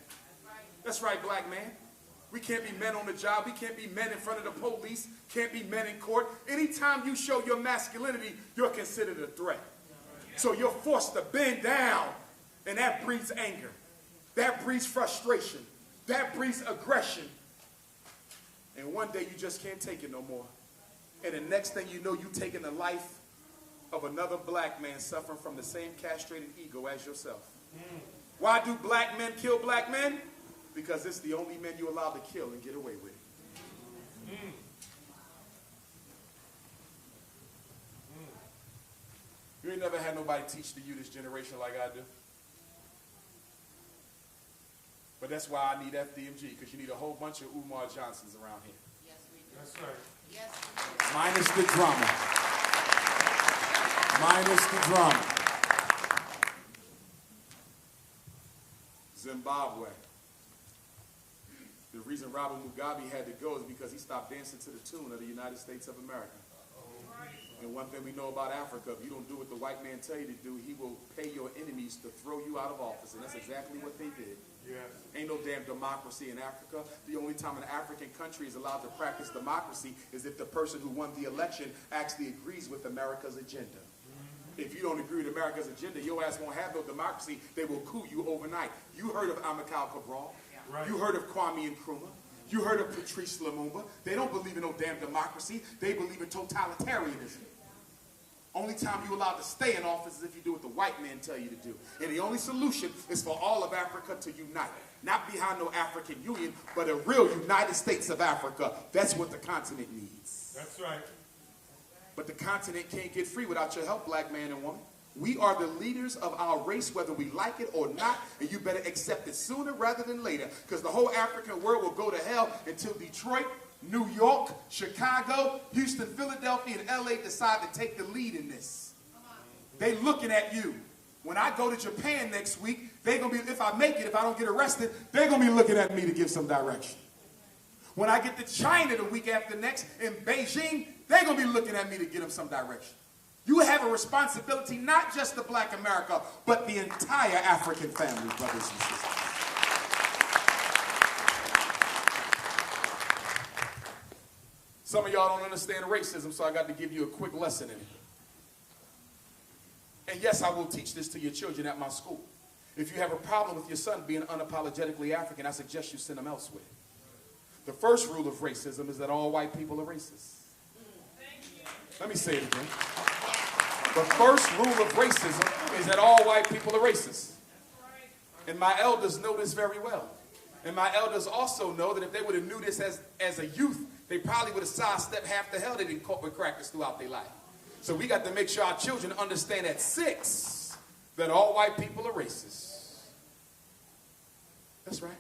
That's right, black man. We can't be men on the job. We can't be men in front of the police. Can't be men in court. Anytime you show your masculinity, you're considered a threat. So you're forced to bend down, and that breeds anger. That breeds frustration. That breeds aggression. And one day you just can't take it no more. And the next thing you know, you're taking the life of another black man suffering from the same castrated ego as yourself. Why do black men kill black men? Because it's the only men you're allowed to kill and get away with it. You ain't never had nobody teach to you this generation like I do. But that's why I need FDMG, because you need a whole bunch of Umar Johnsons around here. Yes, we do. That's right. Yes, we do. Minus the drama. Minus the drama. Zimbabwe. The reason Robert Mugabe had to go is because he stopped dancing to the tune of the United States of America. And one thing we know about Africa, if you don't do what the white man tell you to do, he will pay your enemies to throw you out of office. And that's exactly what they did. Yes. Ain't no damn democracy in Africa. The only time an African country is allowed to practice democracy is if the person who won the election actually agrees with America's agenda. If you don't agree with America's agenda, your ass won't have no democracy. They will coup you overnight. You heard of Amilcar Cabral. Yeah. Right. You heard of Kwame Nkrumah. You heard of Patrice Lumumba. They don't believe in no damn democracy. They believe in totalitarianism. Only time you're allowed to stay in office is if you do what the white men tell you to do. And the only solution is for all of Africa to unite. Not behind no African Union, but a real United States of Africa. That's what the continent needs. That's right. But the continent can't get free without your help, black man and woman. We are the leaders of our race, whether we like it or not, and you better accept it sooner rather than later, because the whole African world will go to hell until Detroit, New York, Chicago, Houston, Philadelphia, and LA decide to take the lead in this. They looking at you. When I go to Japan next week, they're going to be, if I make it, if I don't get arrested, they're going to be looking at me to give some direction. When I get to China the week after next, in Beijing, they're going to be looking at me to give them some direction. You have a responsibility, not just to black America, but the entire African family, brothers and sisters. Some of y'all don't understand racism, so I got to give you a quick lesson in it. And yes, I will teach this to your children at my school. If you have a problem with your son being unapologetically African, I suggest you send him elsewhere. The first rule of racism is that all white people are racist. Let me say it again. The first rule of racism is that all white people are racist. And my elders know this very well. And my elders also know that if they would have knew this as a youth, they probably would have sidestepped half the hell they didn't cope with crackers throughout their life. So we got to make sure our children understand at 6 that all white people are racist. That's right.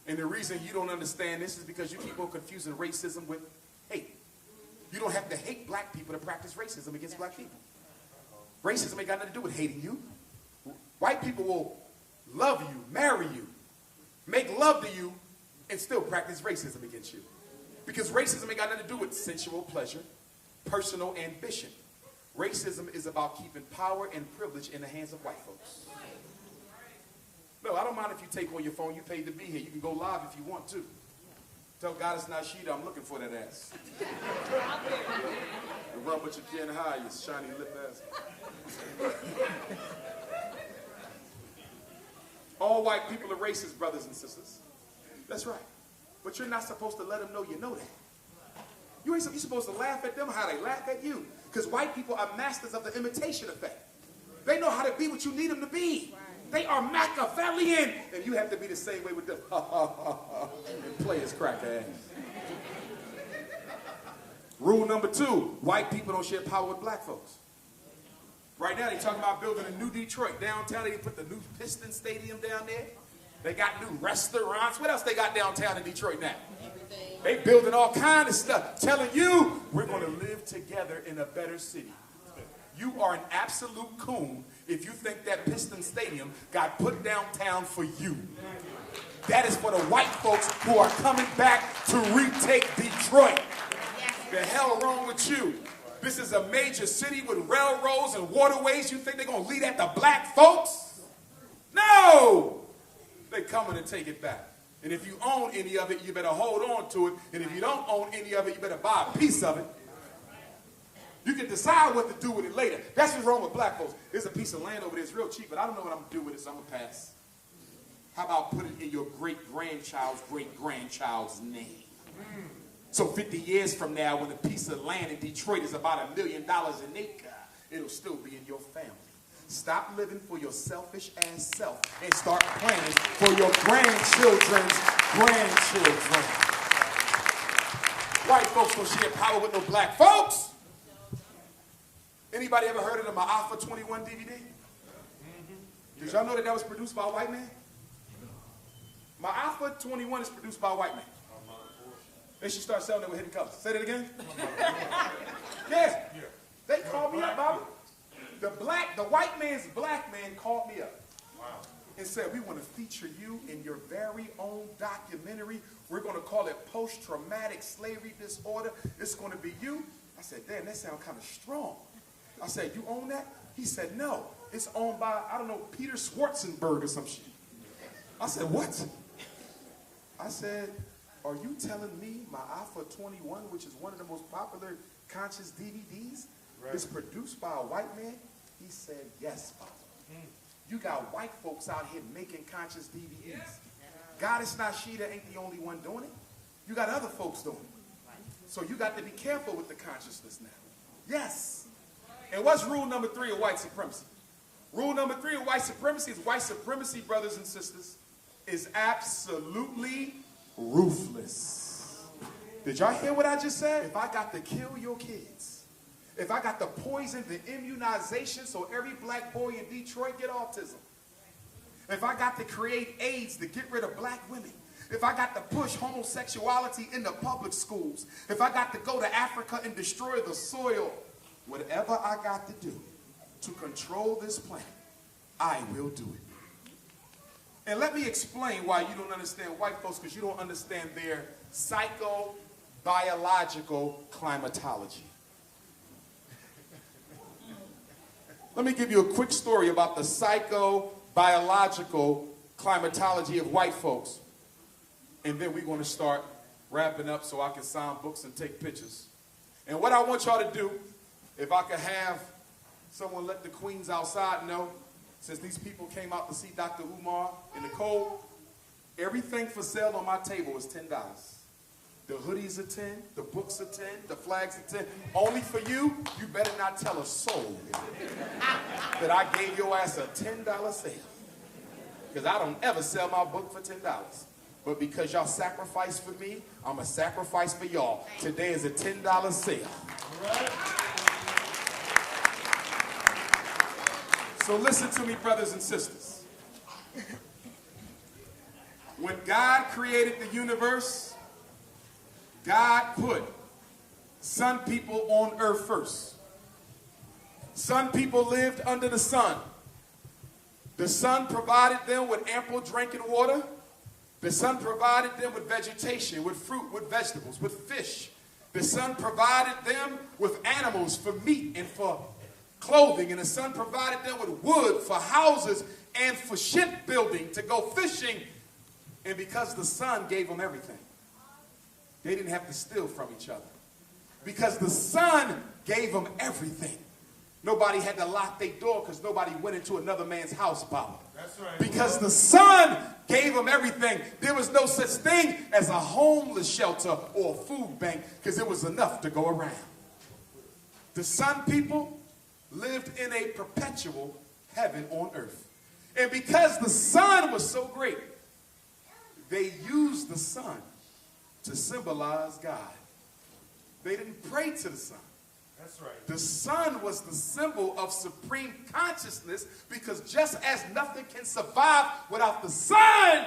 And the reason you don't understand this is because you keep on confusing racism with hate. You don't have to hate black people to practice racism against black people. Racism ain't got nothing to do with hating you. White people will love you, marry you, make love to you, and still practice racism against you. Because racism ain't got nothing to do with sensual pleasure, personal ambition. Racism is about keeping power and privilege in the hands of white folks. No, I don't mind if you take on your phone. You paid to be here. You can go live if you want to. Tell God it's not Sheeta, I'm looking for that ass. You run but you can't hide, you shiny lip ass. All white people are racist, brothers and sisters. That's right. But you're not supposed to let them know you know that. You're supposed to laugh at them how they laugh at you. Because white people are masters of the imitation effect. They know how to be what you need them to be. They are Machiavellian. And you have to be the same way with them. And play his cracker ass. Rule number 2, white people don't share power with black folks. Right now, they're talking about building a new Detroit. Downtown, they put the new Piston Stadium down there. They got new restaurants. What else they got downtown in Detroit now? They building all kind of stuff. Telling you, we're going to live together in a better city. You are an absolute coon if you think that Piston Stadium got put downtown for you. That is for the white folks who are coming back to retake Detroit. The hell wrong with you? This is a major city with railroads and waterways. You think they're going to lead at the black folks? No! They're coming to take it back. And if you own any of it, you better hold on to it. And if you don't own any of it, you better buy a piece of it. You can decide what to do with it later. That's what's wrong with black folks. There's a piece of land over there. It's real cheap, but I don't know what I'm going to do with it, so I'm going to pass. How about put it in your great-grandchild's name? So 50 years from now, when a piece of land in Detroit is about $1 million an acre, it'll still be in your family. Stop living for your selfish ass self and start planning for your grandchildren's grandchildren. White folks don't share power with no black folks. Anybody ever heard of the Ma'afa 21 DVD? Did y'all know that was produced by a white man? Ma'afa 21 is produced by a white man. They should start selling it with hidden colors. Say that again? Yeah. They called me up, Bobby. The white man's black man called me up and said, we want to feature you in your very own documentary. We're going to call it Post-Traumatic Slavery Disorder. It's going to be you. I said, damn, that sounds kind of strong. I said, you own that? He said, no. It's owned by, I don't know, Peter Schwarzenberg or some shit. I said, what? I said, are you telling me my Alpha 21, which is one of the most popular conscious DVDs, is produced by a white man? He said, yes, Father. You got white folks out here making conscious DVDs. Goddess Nashida ain't the only one doing it. You got other folks doing it. So you got to be careful with the consciousness now. Yes. And what's rule number 3 of white supremacy? Rule number 3 of white supremacy, brothers and sisters, is absolutely ruthless. Did y'all hear what I just said? If I got to kill your kids, if I got to poison the immunization so every black boy in Detroit get autism, if I got to create AIDS to get rid of black women, if I got to push homosexuality into public schools, if I got to go to Africa and destroy the soil, whatever I got to do to control this planet, I will do it. And let me explain why you don't understand white folks, because you don't understand their psychobiological climatology. Let me give you a quick story about the psychobiological climatology of white folks. And then we're going to start wrapping up so I can sign books and take pictures. And what I want y'all to do, if I could have someone let the queens outside know, since these people came out to see Dr. Umar in the cold, everything for sale on my table is $10. The hoodies are 10, the books are 10, the flags are 10. Only for you, you better not tell a soul that I gave your ass a $10 sale. Because I don't ever sell my book for $10. But because y'all sacrificed for me, I'm going to sacrifice for y'all. Today is a $10 sale. So listen to me, brothers and sisters. When God created the universe, God put sun people on earth first. Sun people lived under the sun. The sun provided them with ample drinking water. The sun provided them with vegetation, with fruit, with vegetables, with fish. The sun provided them with animals for meat and for clothing. And the sun provided them with wood for houses and for shipbuilding to go fishing. And because the sun gave them everything, they didn't have to steal from each other. Because the sun gave them everything, nobody had to lock their door because nobody went into another man's house, Papa. That's right. Because the sun gave them everything. There was no such thing as a homeless shelter or a food bank because it was enough to go around. The sun people lived in a perpetual heaven on earth. And because the sun was so great, they used the sun to symbolize God. They didn't pray to the sun. That's right. The sun was the symbol of supreme consciousness, because just as nothing can survive without the sun,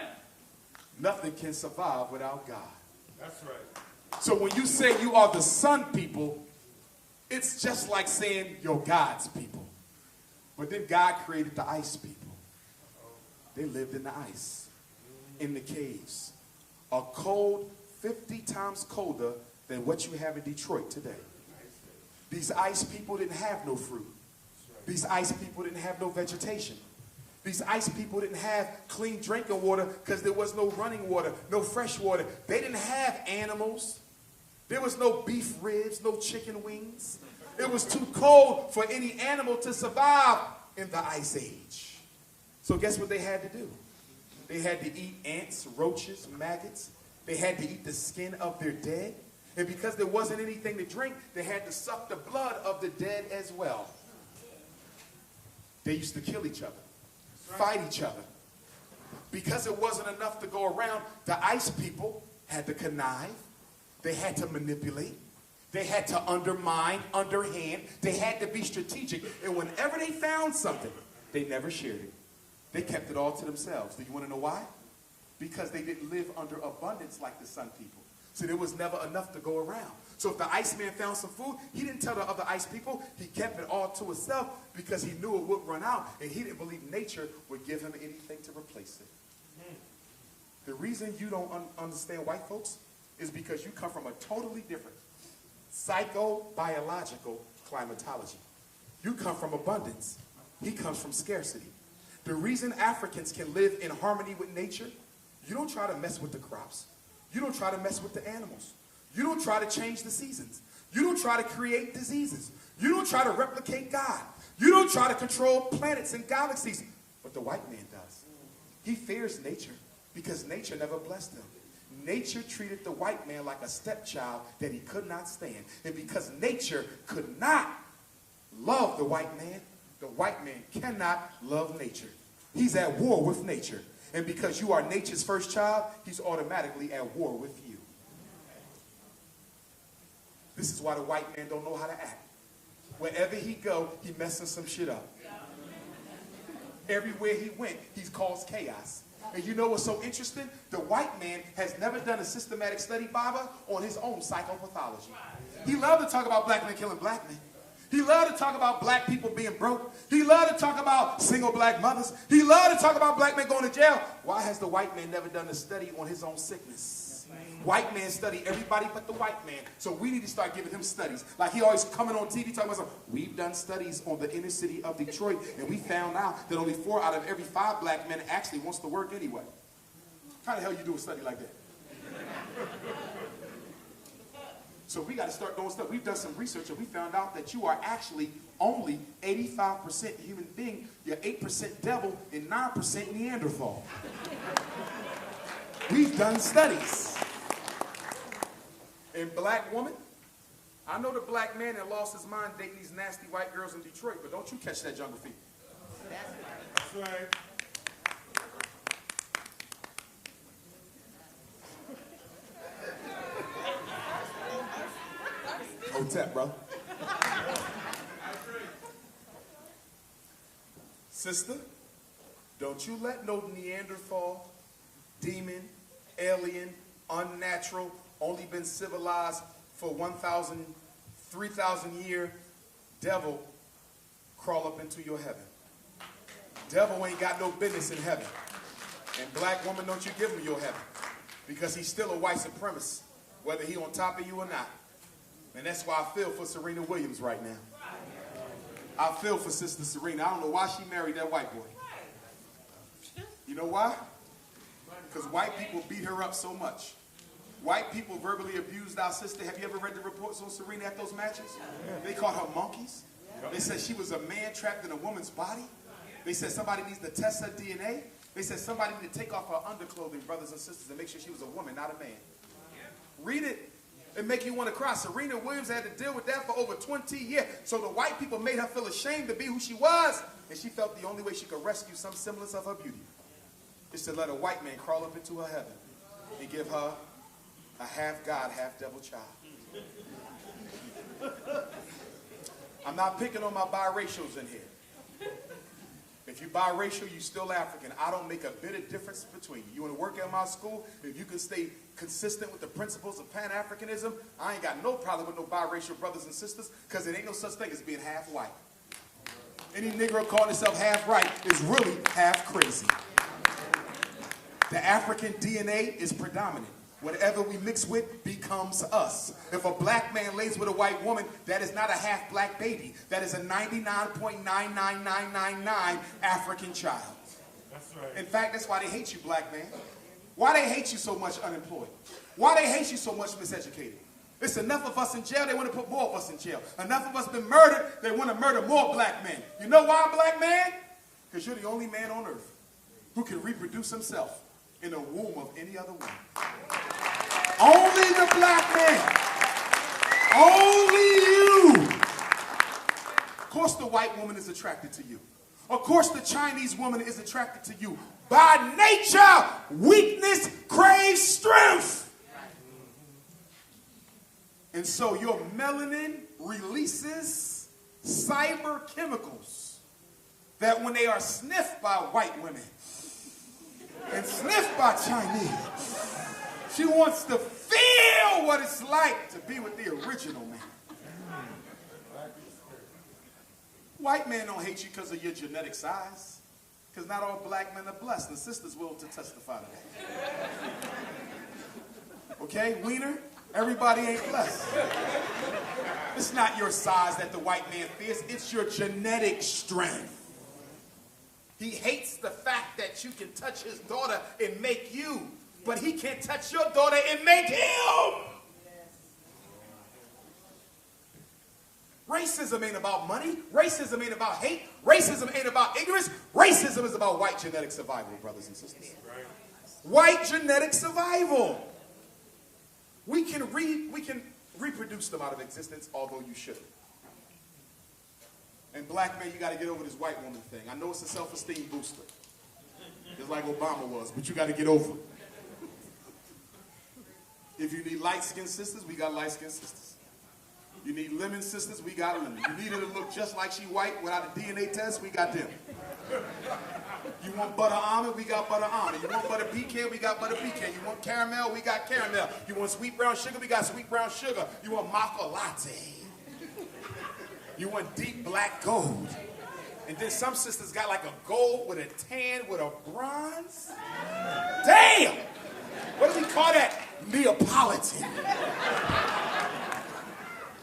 nothing can survive without God. That's right. So when you say you are the sun people, it's just like saying you're God's people. But then God created the ice people. They lived in the ice, in the caves. A cold 50 times colder than what you have in Detroit today. These ice people didn't have no fruit. These ice people didn't have no vegetation. These ice people didn't have clean drinking water because there was no running water, no fresh water. They didn't have animals. There was no beef ribs, no chicken wings. It was too cold for any animal to survive in the ice age. So guess what they had to do? They had to eat ants, roaches, maggots. They had to eat the skin of their dead. And because there wasn't anything to drink, they had to suck the blood of the dead as well. They used to kill each other, fight each other. Because it wasn't enough to go around, the ice people had to connive. They had to manipulate. They had to undermine, underhand. They had to be strategic. And whenever they found something, they never shared it. They kept it all to themselves. Do you want to know why? Because they didn't live under abundance like the sun people. So there was never enough to go around. So if the Iceman found some food, he didn't tell the other ice people. He kept it all to himself because he knew it would run out, and he didn't believe nature would give him anything to replace it. The reason you don't understand white folks is because you come from a totally different psychobiological climatology. You come from abundance. He comes from scarcity. The reason Africans can live in harmony with nature, you don't try to mess with the crops. You don't try to mess with the animals. You don't try to change the seasons. You don't try to create diseases. You don't try to replicate God. You don't try to control planets and galaxies. But the white man does. He fears nature. Because nature never blessed him. Nature treated the white man like a stepchild that he could not stand. And because nature could not love the white man cannot love nature. He's at war with nature. And because you are nature's first child, he's automatically at war with you. This is why the white man don't know how to act. Wherever he go, he messing some shit up. Everywhere he went, he's caused chaos. And you know what's so interesting? The white man has never done a systematic study, Baba, on his own psychopathology. He loved to talk about black men killing black men. He loved to talk about black people being broke. He loved to talk about single black mothers. He loved to talk about black men going to jail. Why has the white man never done a study on his own sickness? White man study everybody but the white man. So we need to start giving him studies. Like he always coming on TV talking about something. We've done studies on the inner city of Detroit, and we found out that only 4 out of every 5 black men actually wants to work anyway. How the hell you do a study like that? So we got to start doing stuff. We've done some research, and we found out that you are actually only 85% human being. You're 8% devil and 9% Neanderthal. We've done studies. And black woman, I know the black man that lost his mind dating these nasty white girls in Detroit, but don't you catch that jungle fever. That's right. Hotep, bro. Sister, don't you let no Neanderthal, demon, alien, unnatural, only been civilized for 1,000, 3,000 year devil crawl up into your heaven. Devil ain't got no business in heaven. And black woman, don't you give him your heaven. Because he's still a white supremacist, whether he on top of you or not. And that's why I feel for Serena Williams right now. I feel for Sister Serena. I don't know why she married that white boy. You know why? Because white people beat her up so much. White people verbally abused our sister. Have you ever read the reports on Serena at those matches? They called her monkeys. They said she was a man trapped in a woman's body. They said somebody needs to test her DNA. They said somebody needs to take off her underclothing, brothers and sisters, and make sure she was a woman, not a man. Read it. It make you want to cry. Serena Williams had to deal with that for over 20 years. So the white people made her feel ashamed to be who she was. And she felt the only way she could rescue some semblance of her beauty is to let a white man crawl up into her heaven and give her a half God, half devil child. I'm not picking on my biracials in here. If you're biracial, you're still African. I don't make a bit of difference between you. You want to work at my school? If you can stay consistent with the principles of Pan-Africanism, I ain't got no problem with no biracial brothers and sisters, because it ain't no such thing as being half white. Any Negro calling himself half right is really half crazy. The African DNA is predominant. Whatever we mix with becomes us. If a black man lays with a white woman, that is not a half black baby. That is a 99.99999 African child. That's right. In fact, that's why they hate you, black man. Why they hate you so much unemployed? Why they hate you so much miseducated? It's enough of us in jail, they want to put more of us in jail. Enough of us been murdered, they want to murder more black men. You know why, black man? Because you're the only man on earth who can reproduce himself in the womb of any other woman. Only the black man. Only you. Of course the white woman is attracted to you. Of course the Chinese woman is attracted to you. By nature, weakness craves strength. And so your melanin releases cyber chemicals that when they are sniffed by white women and sniffed by Chinese, she wants to feel what it's like to be with the original man. White men don't hate you because of your genetic size, because not all black men are blessed, and sisters will to testify to that. Okay, Wiener? Everybody ain't blessed. It's not your size that the white man fears, it's your genetic strength. He hates the fact that you can touch his daughter and make you, but he can't touch your daughter and make him. Racism ain't about money. Racism ain't about hate. Racism ain't about ignorance. Racism is about white genetic survival, brothers and sisters. White genetic survival. We can reproduce them out of existence, although you shouldn't. And black men, you got to get over this white woman thing. I know it's a self-esteem booster, just like Obama was, but you got to get over it. If you need light-skinned sisters, we got light-skinned sisters. You need lemon sisters, we got lemon. You need her to look just like she white without a DNA test, we got them. You want butter almond, we got butter almond. You want butter pecan, we got butter pecan. You want caramel, we got caramel. You want sweet brown sugar, we got sweet brown sugar. You want maca latte. You want deep black gold. And then some sisters got like a gold with a tan with a bronze. Damn! What do we call that? Neapolitan.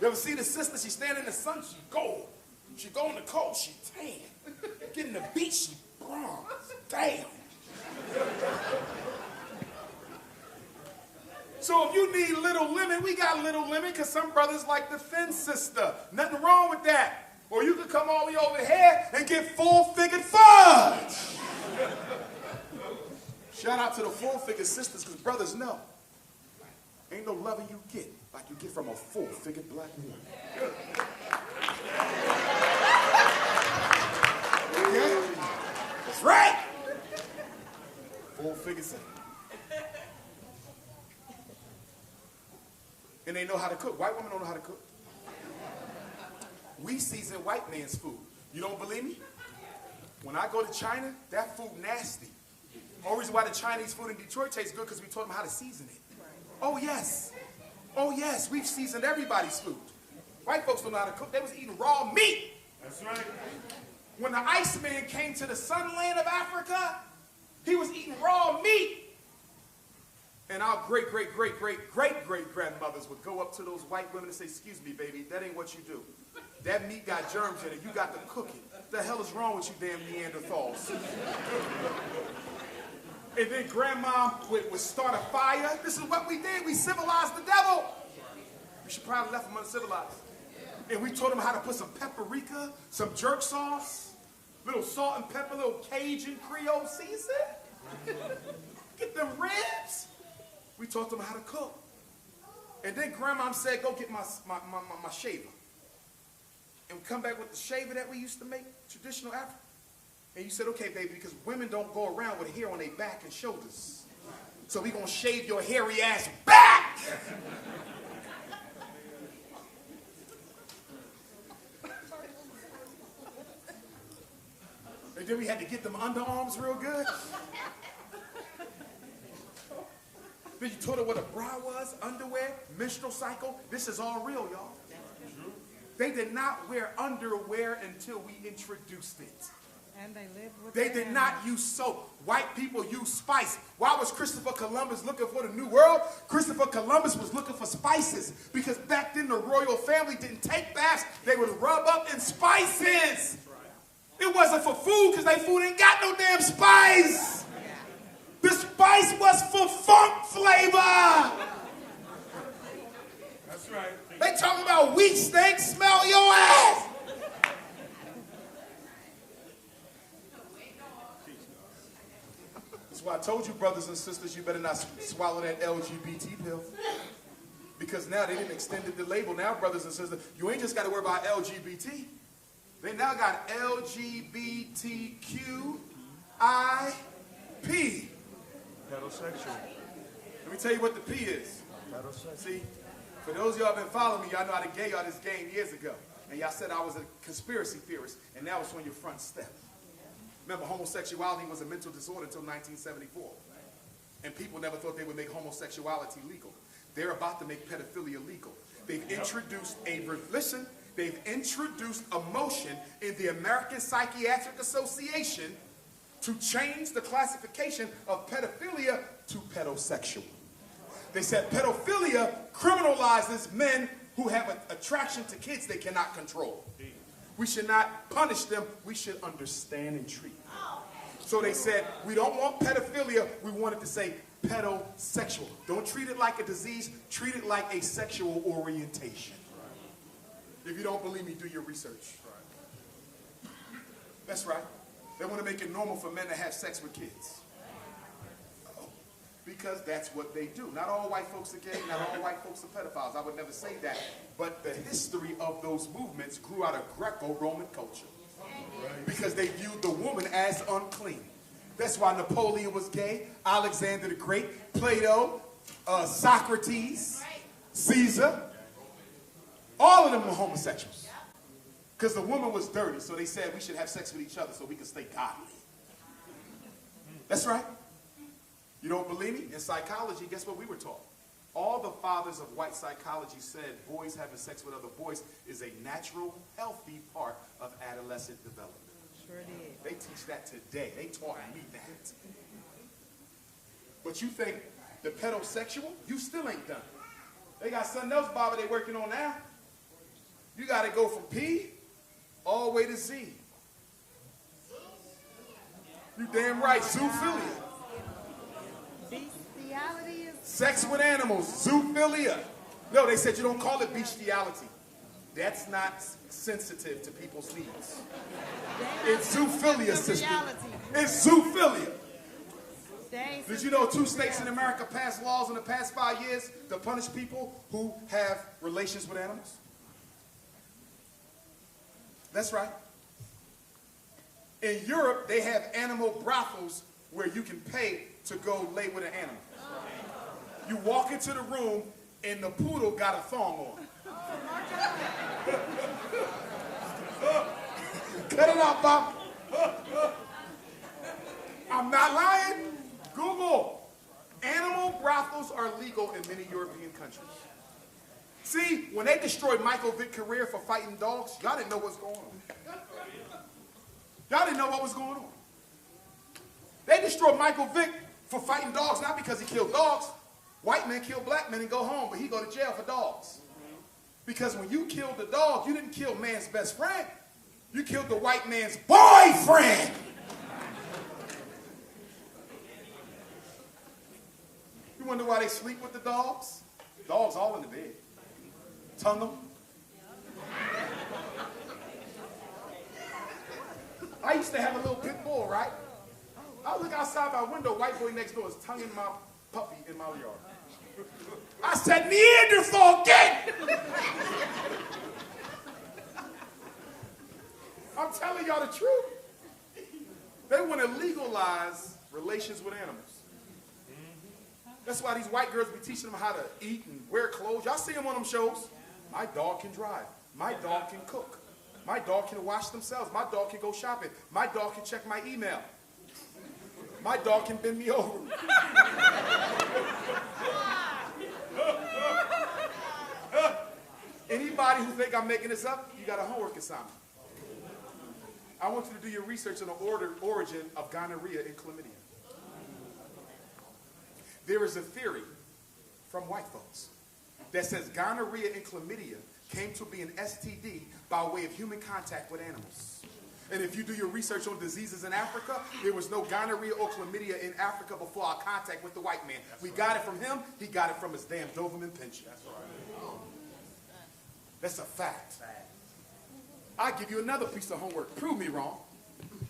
You ever see the sister? She stand in the sun, she gold. She go in the cold, she tan. Get in the beach, she bronze. Damn. So if you need Little Lemon, we got Little Lemon because some brothers like the thin sister. Nothing wrong with that. Or you could come all the way over here and get full-figured fudge. Shout out to the full-figured sisters because brothers know. Ain't no loving you get like you get from a full-figured black woman. Okay? That's right. Full-figured sister. And they know how to cook. White women don't know how to cook. We season white man's food. You don't believe me? When I go to China, that food nasty. Only reason why the Chinese food in Detroit tastes good because we taught them how to season it. Oh yes. Oh yes, we've seasoned everybody's food. White folks don't know how to cook. They was eating raw meat. That's right. When the Iceman came to the sunland of Africa, he was eating raw meat. And our great-great-great-great-great-grandmothers would go up to those white women and say, excuse me, baby, that ain't what you do. That meat got germs in it. You got to cook it. The hell is wrong with you damn Neanderthals? And then grandma would start a fire. This is what we did. We civilized the devil. We should probably left him uncivilized. And we taught him how to put some paprika, some jerk sauce, little salt and pepper, little Cajun Creole season. Get them ribs. We taught them how to cook. And then grandma said, go get my shaver. And we come back with the shaver that we used to make, traditional African. And you said, okay, baby, because women don't go around with hair on their back and shoulders. So we're going to shave your hairy ass back. And then we had to get them underarms real good. Then you told her what a bra was, underwear, menstrual cycle. This is all real, y'all. They did not wear underwear until we introduced it. And they lived with They did not use soap. White people use spice. Why was Christopher Columbus looking for the New World? Christopher Columbus was looking for spices because back then the royal family didn't take baths. They would rub up in spices. It wasn't for food because their food ain't got no damn spice. The spice was for funk flavor. That's right. They talking about wheat steak, smell your ass. That's why I told you, brothers and sisters, you better not swallow that LGBT pill. Because now they didn't extend the label. Now, brothers and sisters, you ain't just got to worry about LGBT. They now got LGBTQIP. Heterosexual. Let me tell you what the P is. Heterosexual. See, for those of y'all been following me, y'all know I done gave y'all this game years ago. And y'all said I was a conspiracy theorist, and now it's on your front step. Remember, homosexuality was a mental disorder until 1974. And people never thought they would make homosexuality legal. They're about to make pedophilia legal. They've introduced they've introduced a motion in the American Psychiatric Association to change the classification of pedophilia to pedosexual. They said pedophilia criminalizes men who have an attraction to kids they cannot control. We should not punish them. We should understand and treat them. So they said, we don't want pedophilia. We wanted to say pedosexual. Don't treat it like a disease. Treat it like a sexual orientation. If you don't believe me, do your research. That's right. They want to make it normal for men to have sex with kids. because that's what they do. Not all white folks are gay, not all white folks are pedophiles. I would never say that. But the history of those movements grew out of Greco-Roman culture. Because they viewed the woman as unclean. That's why Napoleon was gay, Alexander the Great, Plato, Socrates, Caesar. All of them were homosexuals. Because the woman was dirty, so they said we should have sex with each other so we can stay godly. That's right. You don't believe me? In psychology, guess what we were taught? All the fathers of white psychology said boys having sex with other boys is a natural, healthy part of adolescent development. Sure did. They teach that today. They taught me that. But you think the pedosexual, you still ain't done. They got something else, Bobby, they working on now. You got to go from P all the way to Z. You damn right, zoophilia. Bestiality is... Sex with animals, zoophilia. No, they said you don't call it bestiality. That's not sensitive to people's needs. It's zoophilia, sister. It's zoophilia. Did you know 2 states in America passed laws in the past 5 years to punish people who have relations with animals? That's right. In Europe, they have animal brothels where you can pay to go lay with an animal. You walk into the room and the poodle got a thong on. Cut it out, Bob. I'm not lying. Google. Animal brothels are legal in many European countries. See, when they destroyed Michael Vick's career for fighting dogs, y'all didn't know what's going on. Y'all didn't know what was going on. They destroyed Michael Vick for fighting dogs, not because he killed dogs. White men kill black men and go home, but he go to jail for dogs. Because when you killed the dog, you didn't kill man's best friend. You killed the white man's boyfriend. You wonder why they sleep with the dogs? Dogs all in the bed. Tongue them. I used to have a little pit bull, right? I look outside my window, white boy next door is tonguing my puppy in my yard. I said, Neanderthal, get! I'm telling y'all the truth. They want to legalize relations with animals. That's why these white girls be teaching them how to eat and wear clothes. Y'all see them on them shows. My dog can drive. My dog can cook. My dog can wash themselves. My dog can go shopping. My dog can check my email. My dog can bend me over. Anybody who think I'm making this up, you got a homework assignment. I want you to do your research on the origin of gonorrhea and chlamydia. There is a theory from white folks that says gonorrhea and chlamydia came to be an STD by way of human contact with animals. And if you do your research on diseases in Africa, there was no gonorrhea or chlamydia in Africa before our contact with the white man. We got it from him. He got it from his damn Doberman Pinscher. That's a fact. I'll give you another piece of homework. Prove me wrong.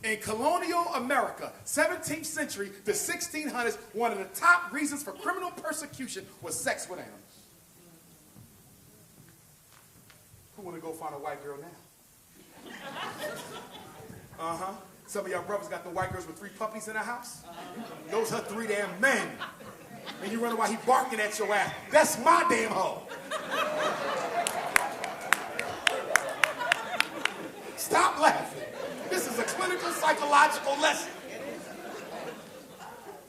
In colonial America, 17th century to 1600s, one of the top reasons for criminal persecution was sex with animals. Who want to go find a white girl now? Uh-huh. Some of y'all brothers got the white girls with 3 puppies in the house. Those are 3 damn men. And you wonder why he barking at your ass. That's my damn hoe. Stop laughing. This is a clinical psychological lesson.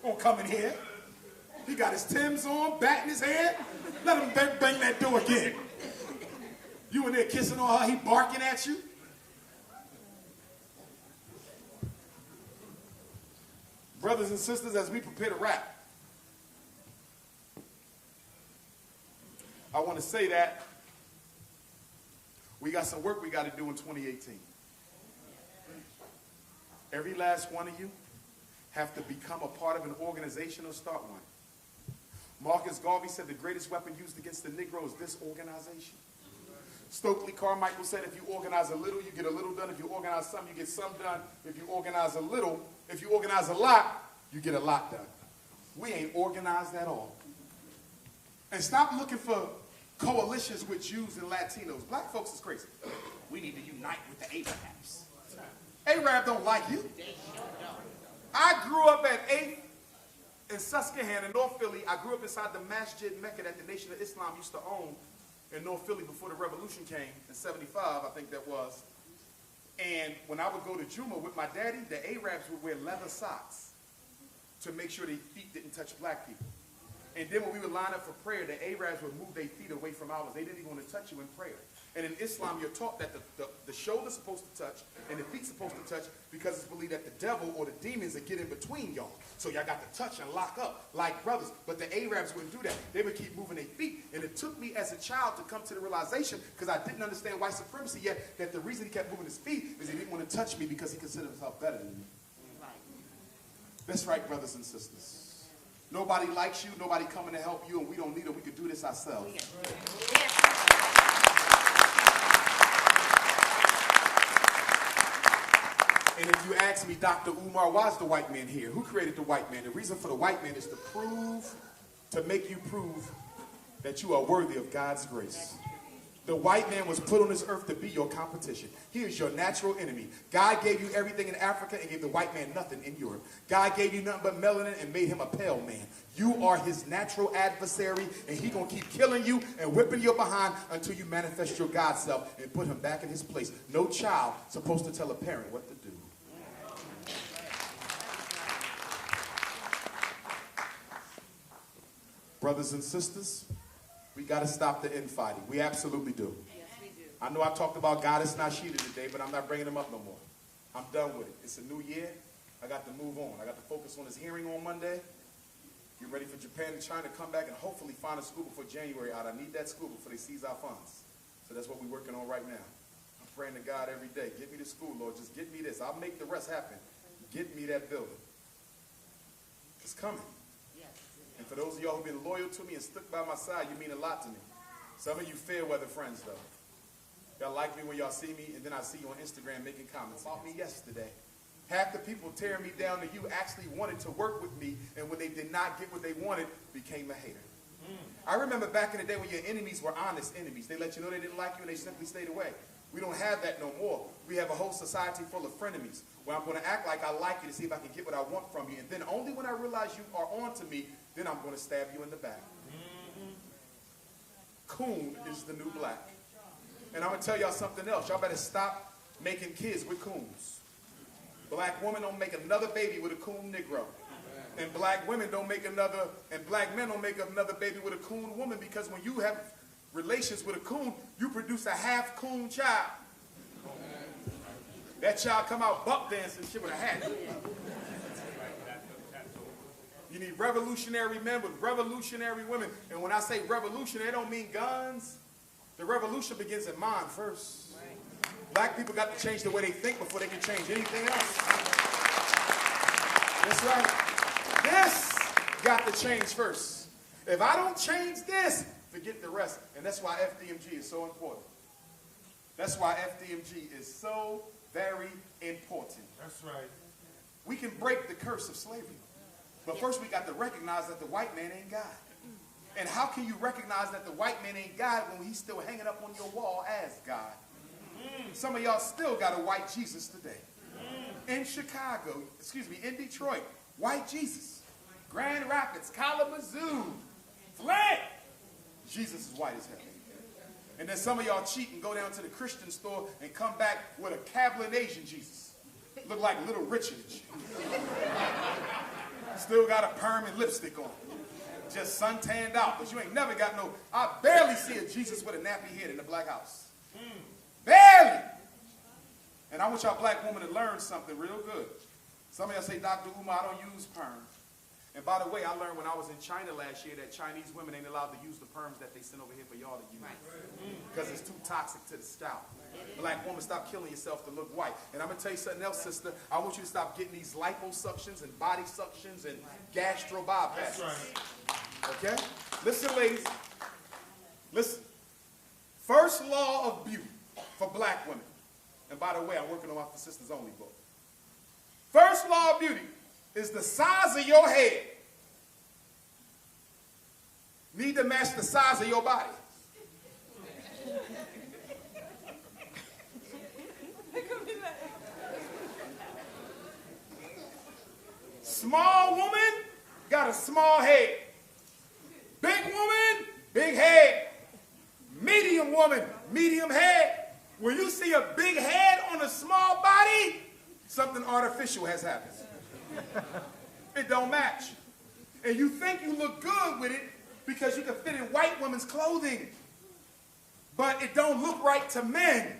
Won't come in here. He got his Timbs on, batting his head. Let him bang that door again. You in there kissing on her, he barking at you. Brothers and sisters, as we prepare to wrap, I want to say that we got some work we got to do in 2018. Every last one of you have to become a part of an organization or start one. Marcus Garvey said the greatest weapon used against the Negro is disorganization. Stokely Carmichael said if you organize a little, you get a little done. If you organize some, you get some done. If you organize a little, if you organize a lot, you get a lot done. We ain't organized at all. And stop looking for coalitions with Jews and Latinos. Black folks is crazy. We need to unite with the Arabs. Arab don't like you. I grew up at 8th in Susquehanna, North Philly. I grew up inside the Masjid Mecca that the Nation of Islam used to own in North Philly before the revolution came in 75, I think that was. And when I would go to Juma with my daddy, the Arabs would wear leather socks to make sure their feet didn't touch black people. And then when we would line up for prayer, the Arabs would move their feet away from ours. They didn't even want to touch you in prayer. And in Islam, you're taught that the shoulder's supposed to touch and the feet's supposed to touch because it's believed that the devil or the demons that get in between y'all. So y'all got to touch and lock up like brothers. But the Arabs wouldn't do that. They would keep moving their feet. And it took me as a child to come to the realization, because I didn't understand white supremacy yet, that the reason he kept moving his feet is he didn't want to touch me because he considered himself better than me. That's right, brothers and sisters. Nobody likes you, nobody coming to help you, and we don't need it. We could do this ourselves. And if you ask me, Dr. Umar, why is the white man here? Who created the white man? The reason for the white man is to make you prove that you are worthy of God's grace. The white man was put on this earth to be your competition. He is your natural enemy. God gave you everything in Africa and gave the white man nothing in Europe. God gave you nothing but melanin and made him a pale man. You are his natural adversary, and he's going to keep killing you and whipping your behind until you manifest your God self and put him back in his place. No child supposed to tell a parent what to do. Brothers and sisters, we got to stop the infighting. We absolutely do. Yes, we do. I know I talked about God is not Sheeta today, but I'm not bringing him up no more. I'm done with it. It's a new year. I got to move on. I got to focus on his hearing on Monday. Get ready for Japan and China to come back and hopefully find a school before January out. I need that school before they seize our funds. So that's what we're working on right now. I'm praying to God every day. Get me to school, Lord. Just get me this. I'll make the rest happen. Get me that building. It's coming. And for those of y'all who've been loyal to me and stuck by my side, you mean a lot to me. Some of you fair weather friends, though. Y'all like me when y'all see me, and then I see you on Instagram making comments about me yesterday. Half the people tearing me down to you actually wanted to work with me, and when they did not get what they wanted, became a hater. I remember back in the day when your enemies were honest enemies. They let you know they didn't like you, and they simply stayed away. We don't have that no more. We have a whole society full of frenemies, where I'm going to act like I like you to see if I can get what I want from you, and then only when I realize you are on to me, then I'm going to stab you in the back. Coon is the new black. And I'm going to tell y'all something else. Y'all better stop making kids with coons. Black women don't make another baby with a coon Negro. And black women don't make another, and black men don't make another baby with a coon woman, because when you have relations with a coon, you produce a half coon child. That child come out buck dancing shit with a hat. You need revolutionary men with revolutionary women. And when I say revolution, they don't mean guns. The revolution begins in mind first. Black people got to change the way they think before they can change anything else. That's right. This got to change first. If I don't change this, forget the rest. And that's why FDMG is so important. That's why FDMG is so very important. That's right. We can break the curse of slavery. But first we got to recognize that the white man ain't God. And how can you recognize that the white man ain't God when he's still hanging up on your wall as God? Some of y'all still got a white Jesus today. In Chicago, in Detroit, white Jesus. Grand Rapids, Kalamazoo, Flint. Jesus is white as hell. And then some of y'all cheat and go down to the Christian store and come back with a Kabbalah Asian Jesus. Look like Little Richard. Still got a perm and lipstick on. Just suntanned out. But you ain't never got no, I barely see a Jesus with a nappy head in the black house. Barely. And I want y'all black women to learn something real good. Some of y'all say, Dr. Umar, I don't use perms. And by the way, I learned when I was in China last year that Chinese women ain't allowed to use the perms that they send over here for y'all to use. Because it's too toxic to the scalp. Black woman, stop killing yourself to look white. And I'm going to tell you something else, sister. I want you to stop getting these liposuctions and body suctions and gastro bypasses. That's right. Okay? Listen, ladies. Listen. First law of beauty for black women. And by the way, I'm working on my Sisters Only book. First law of beauty is the size of your head need to match the size of your body. Small woman got a small head. Big woman, big head. Medium woman, medium head. When you see a big head on a small body, something artificial has happened. It don't match. And you think you look good with it because you can fit in white women's clothing. But it don't look right to men.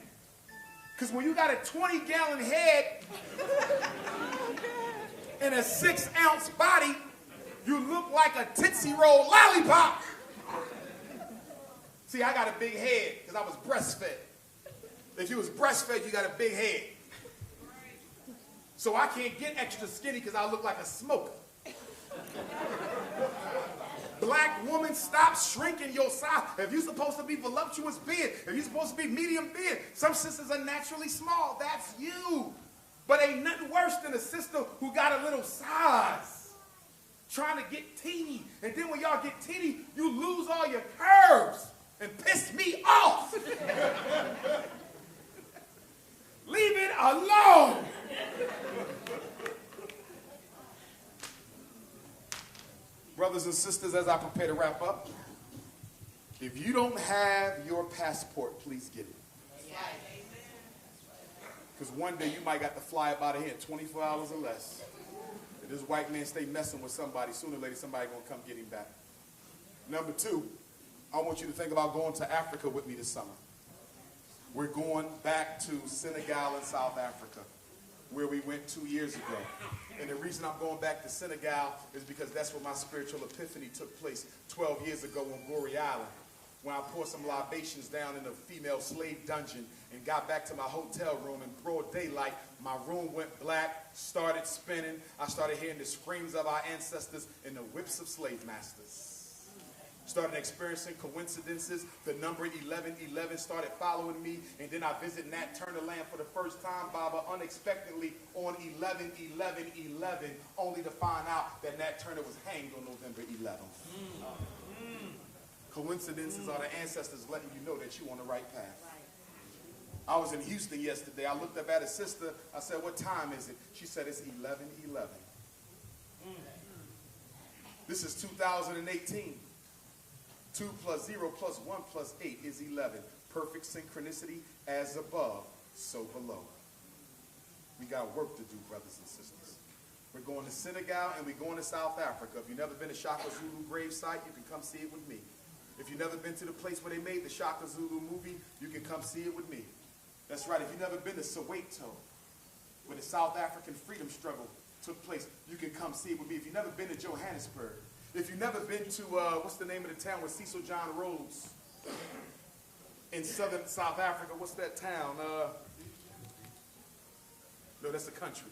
Because when you got a 20-gallon head and a 6-ounce body, you look like a Tootsie Roll lollipop. See, I got a big head because I was breastfed. If you was breastfed, you got a big head. So I can't get extra skinny because I look like a smoker. Black woman, stop shrinking your size. If you're supposed to be voluptuous, be it. If you're supposed to be medium, be it. Some sisters are naturally small. That's you. But ain't nothing worse than a sister who got a little size. Trying to get teeny. And then when y'all get teeny, you lose all your curves. And piss me off. Leave it alone. Brothers and sisters, as I prepare to wrap up, if you don't have your passport, please get it. Because one day you might got to fly up out of here in 24 hours or less. If this white man stay messing with somebody, sooner or later somebody gonna come get him back. Number two, I want you to think about going to Africa with me this summer. We're going back to Senegal and South Africa, where we went 2 years ago. And the reason I'm going back to Senegal is because that's where my spiritual epiphany took place 12 years ago on Goree Island, when I poured some libations down in a female slave dungeon and got back to my hotel room in broad daylight. My room went black, started spinning. I started hearing the screams of our ancestors and the whips of slave masters. Started experiencing coincidences. The number 1111 started following me, and then I visited Nat Turner Land for the first time, Baba, unexpectedly on 11/11/11, only to find out that Nat Turner was hanged on November 11th. Coincidences are the ancestors letting you know that you're on the right path. I was in Houston yesterday. I looked up at a sister. I said, "What time is it?" She said, "It's 11:11. This is 2018. 2 + 0 + 1 + 8 is 11. Perfect synchronicity, as above, so below. We got work to do, brothers and sisters. We're going to Senegal and we're going to South Africa. If you've never been to Shaka Zulu grave site, you can come see it with me. If you've never been to the place where they made the Shaka Zulu movie, you can come see it with me. That's right. If you've never been to Soweto, where the South African freedom struggle took place, you can come see it with me. If you've never been to Johannesburg, if you've never been to, what's the name of the town where Cecil John Rhodes in southern South Africa, what's that town? No, that's a country.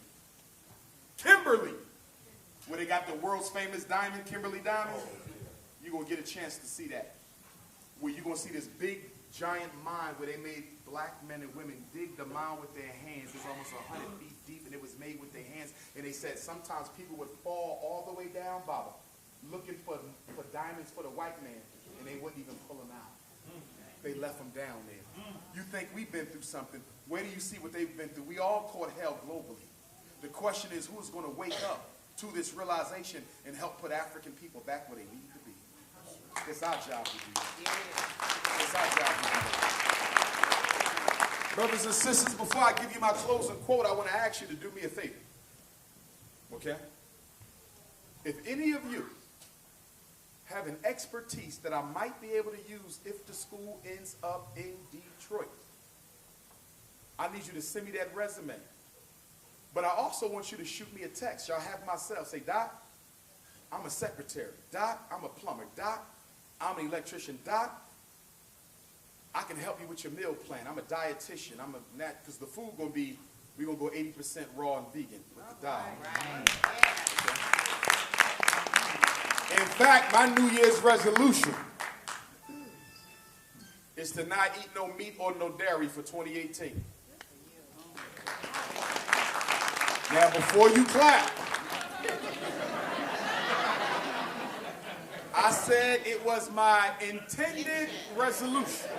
Kimberley, where they got the world's famous diamond, Kimberley Diamond. You're going to get a chance to see that. Where you're going to see this big, giant mine where they made black men and women dig the mine with their hands. It's almost 100 feet deep, and it was made with their hands. And they said sometimes people would fall all the way down, Baba, looking for diamonds for the white man, and they wouldn't even pull them out. They left them down there. You think we've been through something. Where do you see what they've been through? We all caught hell globally. The question is, who's going to wake up to this realization and help put African people back where they need to be? It's our job to do. It's our job to do. Brothers and sisters, before I give you my closing quote, I want to ask you to do me a favor. Okay? If any of you have an expertise that I might be able to use if the school ends up in Detroit, I need you to send me that resume. But I also want you to shoot me a text. Y'all have my cell. Say, "Doc, I'm a secretary. Doc, I'm a plumber. Doc, I'm an electrician. Doc, I can help you with your meal plan. I'm a dietitian. I'm a nat, because the food going to be, we're going to go 80% raw and vegan with the diet." In fact, my New Year's resolution is to not eat no meat or no dairy for 2018. Now, before you clap, I said it was my intended resolution.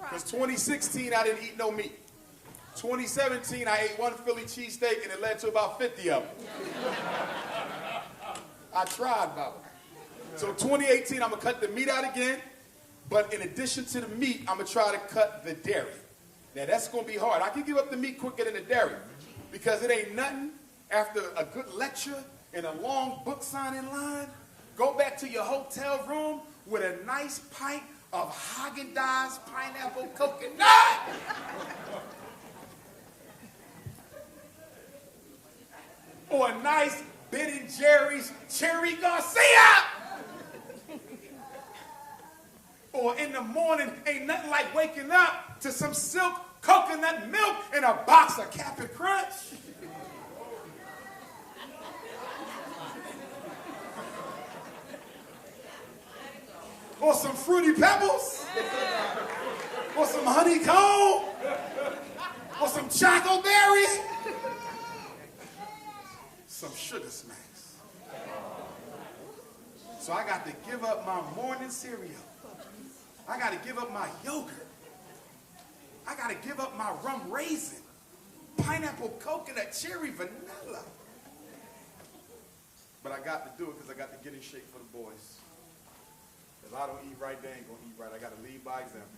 Because 2016, I didn't eat no meat. 2017, I ate one Philly cheesesteak, and it led to about 50 of them. I tried, Bob. So 2018, I'm going to cut the meat out again. But in addition to the meat, I'm going to try to cut the dairy. Now, that's going to be hard. I can give up the meat quicker than the dairy. Because it ain't nothing after a good lecture and a long book signing line. Go back to your hotel room with a nice pint of Haagen-Dazs pineapple coconut. Or a nice Ben & Jerry's Cherry Garcia. Or in the morning, ain't nothing like waking up to some Silk coconut milk and a box of Cap'n Crunch. Or some Fruity Pebbles. Or some honeycomb. Or some Choco Berry. Some Sugar Smacks. So I got to give up my morning cereal. I got to give up my yogurt. I got to give up my rum raisin, pineapple, coconut, cherry, vanilla. But I got to do it because I got to get in shape for the boys. If I don't eat right, they ain't going to eat right. I got to lead by example.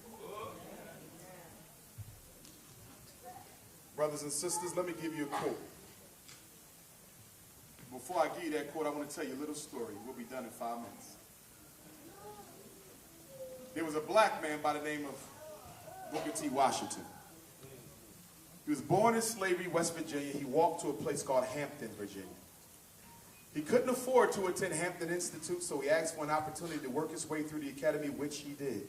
Brothers and sisters, let me give you a quote. Before I give you that quote, I want to tell you a little story. We'll be done in 5 minutes. There was a black man by the name of Booker T. Washington. He was born in slavery, West Virginia. He walked to a place called Hampton, Virginia. He couldn't afford to attend Hampton Institute, so he asked for an opportunity to work his way through the academy, which he did.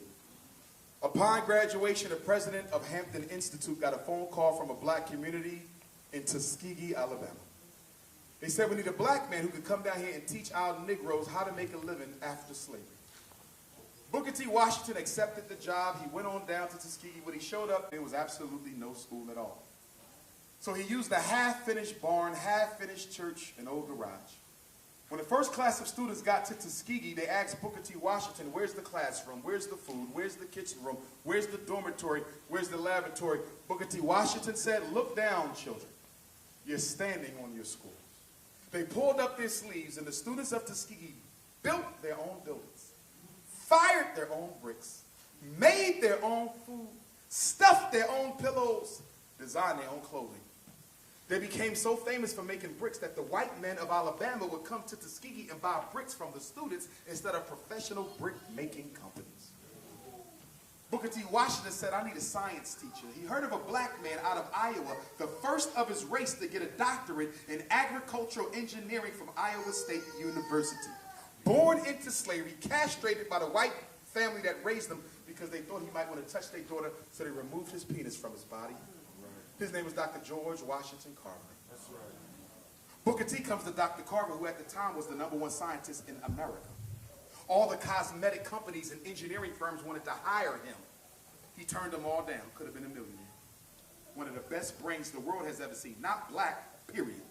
Upon graduation, the president of Hampton Institute got a phone call from a black community in Tuskegee, Alabama. They said, we need a black man who could come down here and teach our Negroes how to make a living after slavery. Booker T. Washington accepted the job. He went on down to Tuskegee. When he showed up, there was absolutely no school at all. So he used a half-finished barn, half-finished church, and old garage. When the first class of students got to Tuskegee, they asked Booker T. Washington, where's the classroom? Where's the food? Where's the kitchen room? Where's the dormitory? Where's the lavatory? Booker T. Washington said, look down, children. You're standing on your schools. They pulled up their sleeves, and the students of Tuskegee built their own buildings, fired their own bricks, made their own food, stuffed their own pillows, designed their own clothing. They became so famous for making bricks that the white men of Alabama would come to Tuskegee and buy bricks from the students instead of professional brick-making companies. Booker T. Washington said, I need a science teacher. He heard of a black man out of Iowa, the first of his race to get a doctorate in agricultural engineering from Iowa State University. Born into slavery, castrated by the white family that raised him because they thought he might want to touch their daughter, so they removed his penis from his body. His name was Dr. George Washington Carver. That's right. Booker T comes to Dr. Carver, who at the time was the #1 scientist in America. All the cosmetic companies and engineering firms wanted to hire him. He turned them all down. Could have been a millionaire. One of the best brains the world has ever seen. Not black, period.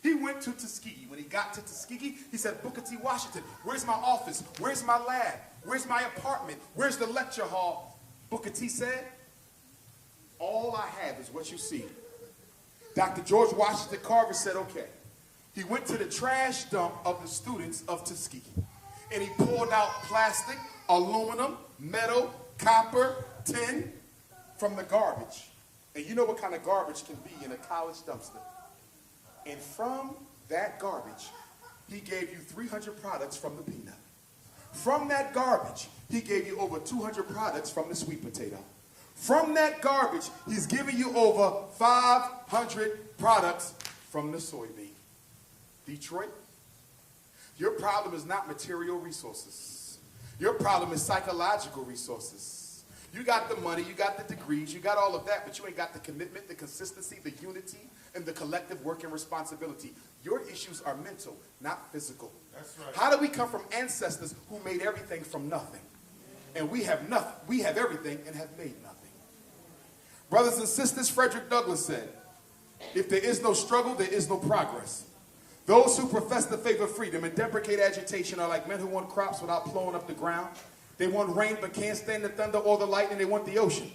He went to Tuskegee. When he got to Tuskegee, he said, Booker T. Washington, where's my office? Where's my lab? Where's my apartment? Where's the lecture hall? Booker T said, all I have is what you see. Dr. George Washington Carver said, okay. He went to the trash dump of the students of Tuskegee, and he pulled out plastic, aluminum, metal, copper, tin from the garbage. And you know what kind of garbage can be in a college dumpster. And from that garbage, he gave you 300 products from the peanut. From that garbage, he gave you over 200 products from the sweet potato. From that garbage, he's giving you over 500 products from the soybean. Detroit, your problem is not material resources. Your problem is psychological resources. You got the money, you got the degrees, you got all of that, but you ain't got the commitment, the consistency, the unity, and the collective work and responsibility. Your issues are mental, not physical. That's right. How do we come from ancestors who made everything from nothing? And we have nothing. We have everything and have made nothing. Brothers and sisters, Frederick Douglass said, if there is no struggle, there is no progress. Those who profess the faith of freedom and deprecate agitation are like men who want crops without plowing up the ground. They want rain but can't stand the thunder or the lightning. They want the ocean,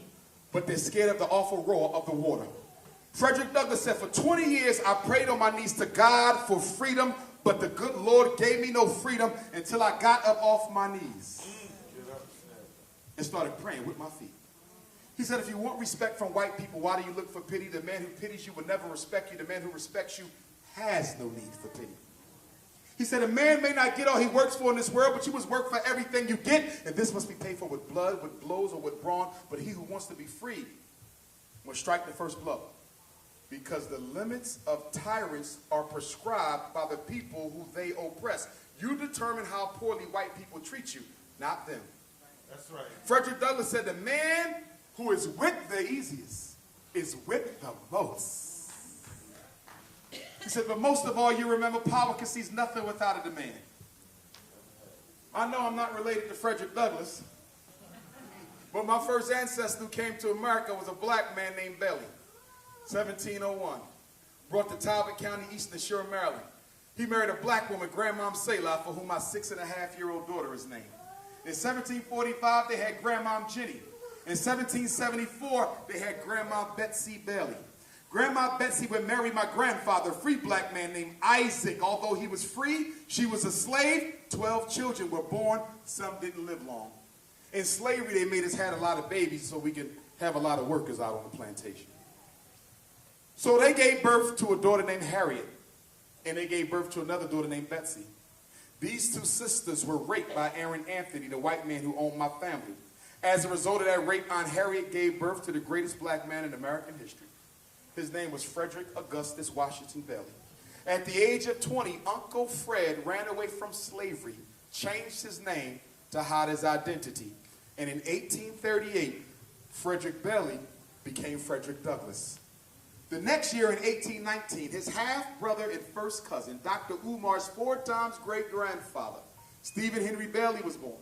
but they're scared of the awful roar of the water. Frederick Douglass said, for 20 years I prayed on my knees to God for freedom, but the good Lord gave me no freedom until I got up off my knees and started praying with my feet. He said, if you want respect from white people, why do you look for pity? The man who pities you will never respect you. The man who respects you has no need for pity. He said, a man may not get all he works for in this world, but you must work for everything you get, and this must be paid for with blood, with blows, or with brawn. But he who wants to be free must strike the first blow, because the limits of tyrants are prescribed by the people who they oppress. You determine how poorly white people treat you, not them. That's right. Frederick Douglass said, the man who is whipped the easiest is whipped the most. He said, but most of all, you remember, power concedes nothing without a demand. I know I'm not related to Frederick Douglass, but my first ancestor who came to America was a black man named Belly, 1701. Brought to Talbot County, Eastern Shore, Maryland. He married a black woman, Grandmom Selah, for whom my 6.5-year-old daughter is named. In 1745, they had Grandmom Jenny. In 1774, they had Grandma Betsy Bailey. Grandma Betsy would marry my grandfather, a free black man named Isaac. Although he was free, she was a slave. 12 children were born. Some didn't live long. In slavery, they made us have a lot of babies so we could have a lot of workers out on the plantation. So they gave birth to a daughter named Harriet, and they gave birth to another daughter named Betsy. These two sisters were raped by Aaron Anthony, the white man who owned my family. As a result of that rape, Aunt Harriet gave birth to the greatest black man in American history. His name was Frederick Augustus Washington Bailey. At the age of 20, Uncle Fred ran away from slavery, changed his name to hide his identity. And in 1838, Frederick Bailey became Frederick Douglass. The next year in 1819, his half-brother and first cousin, Dr. Umar's 4 times great-grandfather, Stephen Henry Bailey, was born.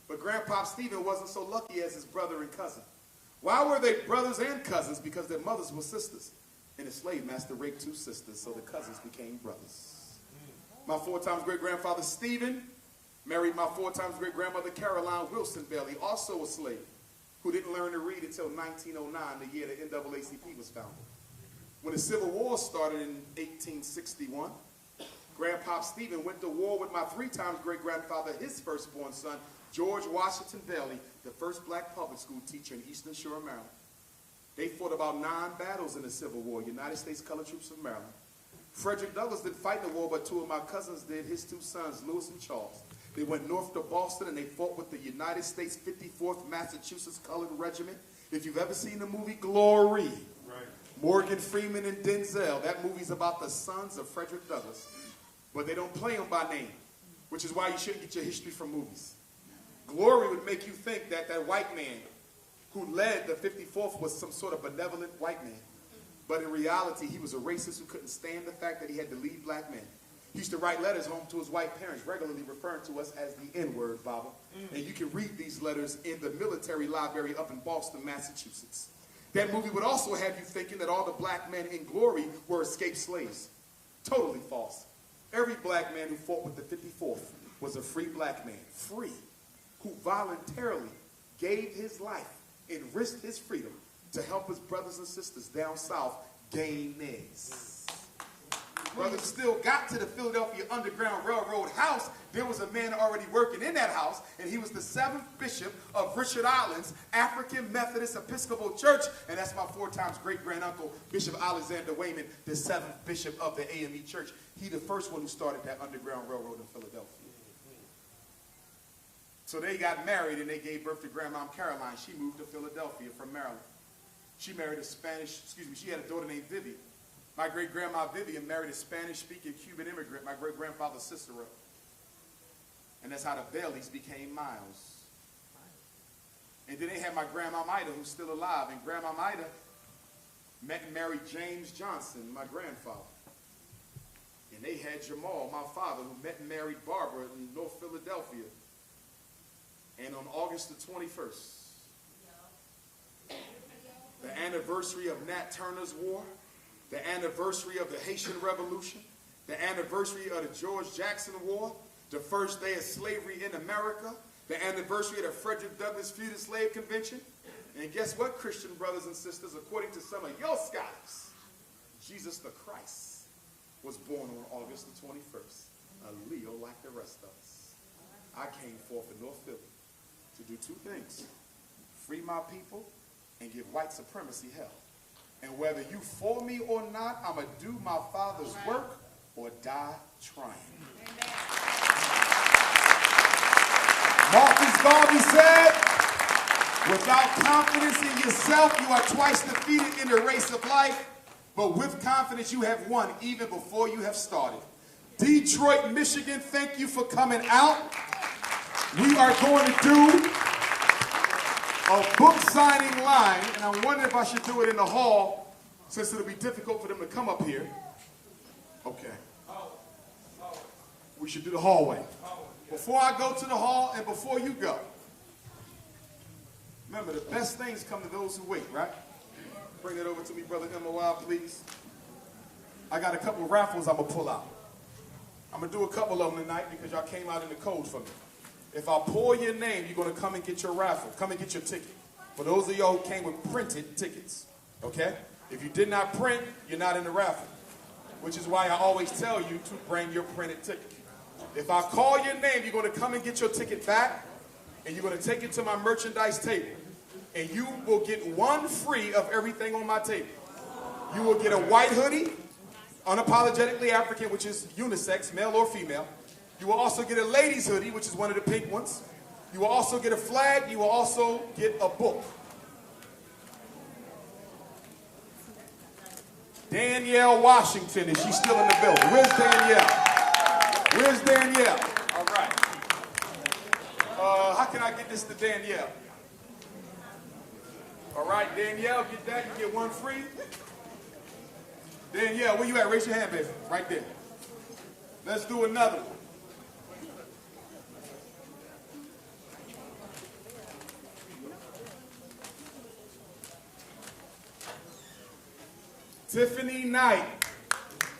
But Grandpa Stephen wasn't so lucky as his brother and cousin. Why were they brothers and cousins? Because their mothers were sisters. And the slave master raped 2 sisters, so the cousins became brothers. My 4 times great-grandfather Stephen married my 4 times great-grandmother Caroline Wilson Bailey, also a slave, who didn't learn to read until 1909, the year the NAACP was founded. When the Civil War started in 1861, Grandpa Stephen went to war with my 3 times great-grandfather, his firstborn son, George Washington Bailey, the first black public school teacher in Eastern Shore, Maryland. They fought about 9 battles in the Civil War, United States Colored Troops of Maryland. Frederick Douglass didn't fight in the war, but 2 of my cousins did, his 2 sons, Lewis and Charles. They went north to Boston and they fought with the United States 54th Massachusetts Colored Regiment. If you've ever seen the movie Glory, right. Morgan Freeman and Denzel, that movie's about the sons of Frederick Douglass. But they don't play them by name, which is why you shouldn't get your history from movies. Glory would make you think that that white man who led the 54th was some sort of benevolent white man. But in reality, he was a racist who couldn't stand the fact that he had to lead black men. He used to write letters home to his white parents, regularly referring to us as the N-word, Baba. And you can read these letters in the military library up in Boston, Massachusetts. That movie would also have you thinking that all the black men in Glory were escaped slaves. Totally false. Every black man who fought with the 54th was a free black man, free, who voluntarily gave his life and risked his freedom to help his brothers and sisters down south gain theirs. Brothers still got to the Philadelphia Underground Railroad house. There was a man already working in that house, and he was the 7th bishop of Richard Island's African Methodist Episcopal Church, and that's my 4 times great-granduncle, Bishop Alexander Wayman, the 7th bishop of the AME Church. He the first one who started that Underground Railroad in Philadelphia. So they got married, and they gave birth to Grandma Caroline. She moved to Philadelphia from Maryland. She married a she had a daughter named Vivian. My great-grandma Vivian married a Spanish-speaking Cuban immigrant, my great-grandfather Cicero. And that's how the Baileys became Miles. And then they had my Grandma Ida, who's still alive. And Grandma Ida met and married James Johnson, my grandfather. And they had Jamal, my father, who met and married Barbara in North Philadelphia. And on August the 21st, the anniversary of Nat Turner's War, the anniversary of the Haitian Revolution, the anniversary of the George Jackson War, the first day of slavery in America, the anniversary of the Frederick Douglass Fugitive Slave Convention. And guess what, Christian brothers and sisters, according to some of your scholars, Jesus the Christ was born on August the 21st, a Leo like the rest of us. I came forth in North Philly to do two things: free my people and give white supremacy hell. And whether you for me or not, I'm going to do my Father's work or die trying. Amen. Marcus Garvey said, without confidence in yourself, you are twice defeated in the race of life. But with confidence, you have won even before you have started. Detroit, Michigan, thank you for coming out. We are going to do a book signing line, and I'm wondering if I should do it in the hall, since it'll be difficult for them to come up here. Okay. We should do the hallway. Before I go to the hall and before you go, remember, the best things come to those who wait, right? Bring it over to me, Brother MOI, please. I got a couple of raffles I'm going to pull out. I'm going to do a couple of them tonight because y'all came out in the cold for me. If I pull your name, you're going to come and get your raffle. Come and get your ticket. For those of y'all who came with printed tickets, okay? If you did not print, you're not in the raffle, which is why I always tell you to bring your printed ticket. If I call your name, you're going to come and get your ticket back, and you're going to take it to my merchandise table, and you will get one free of everything on my table. You will get a white hoodie, unapologetically African, which is unisex, male or female. You will also get a ladies hoodie, which is one of the pink ones. You will also get a flag. You will also get a book. Danielle Washington, is she still in the building? Where's Danielle? Where's Danielle? All right. How can I get this to Danielle? All right, Danielle, get that. You get one free. Danielle, where you at? Raise your hand, baby. Right there. Let's do another one. Tiffany Knight.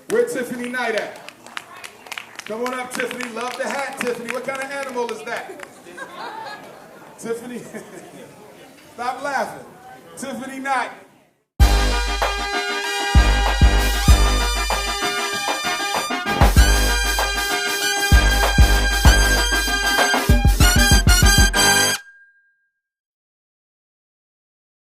Where Tiffany Knight at? Come on up, Tiffany. Love the hat, Tiffany. What kind of animal is that? Tiffany. Stop laughing. Tiffany Knight.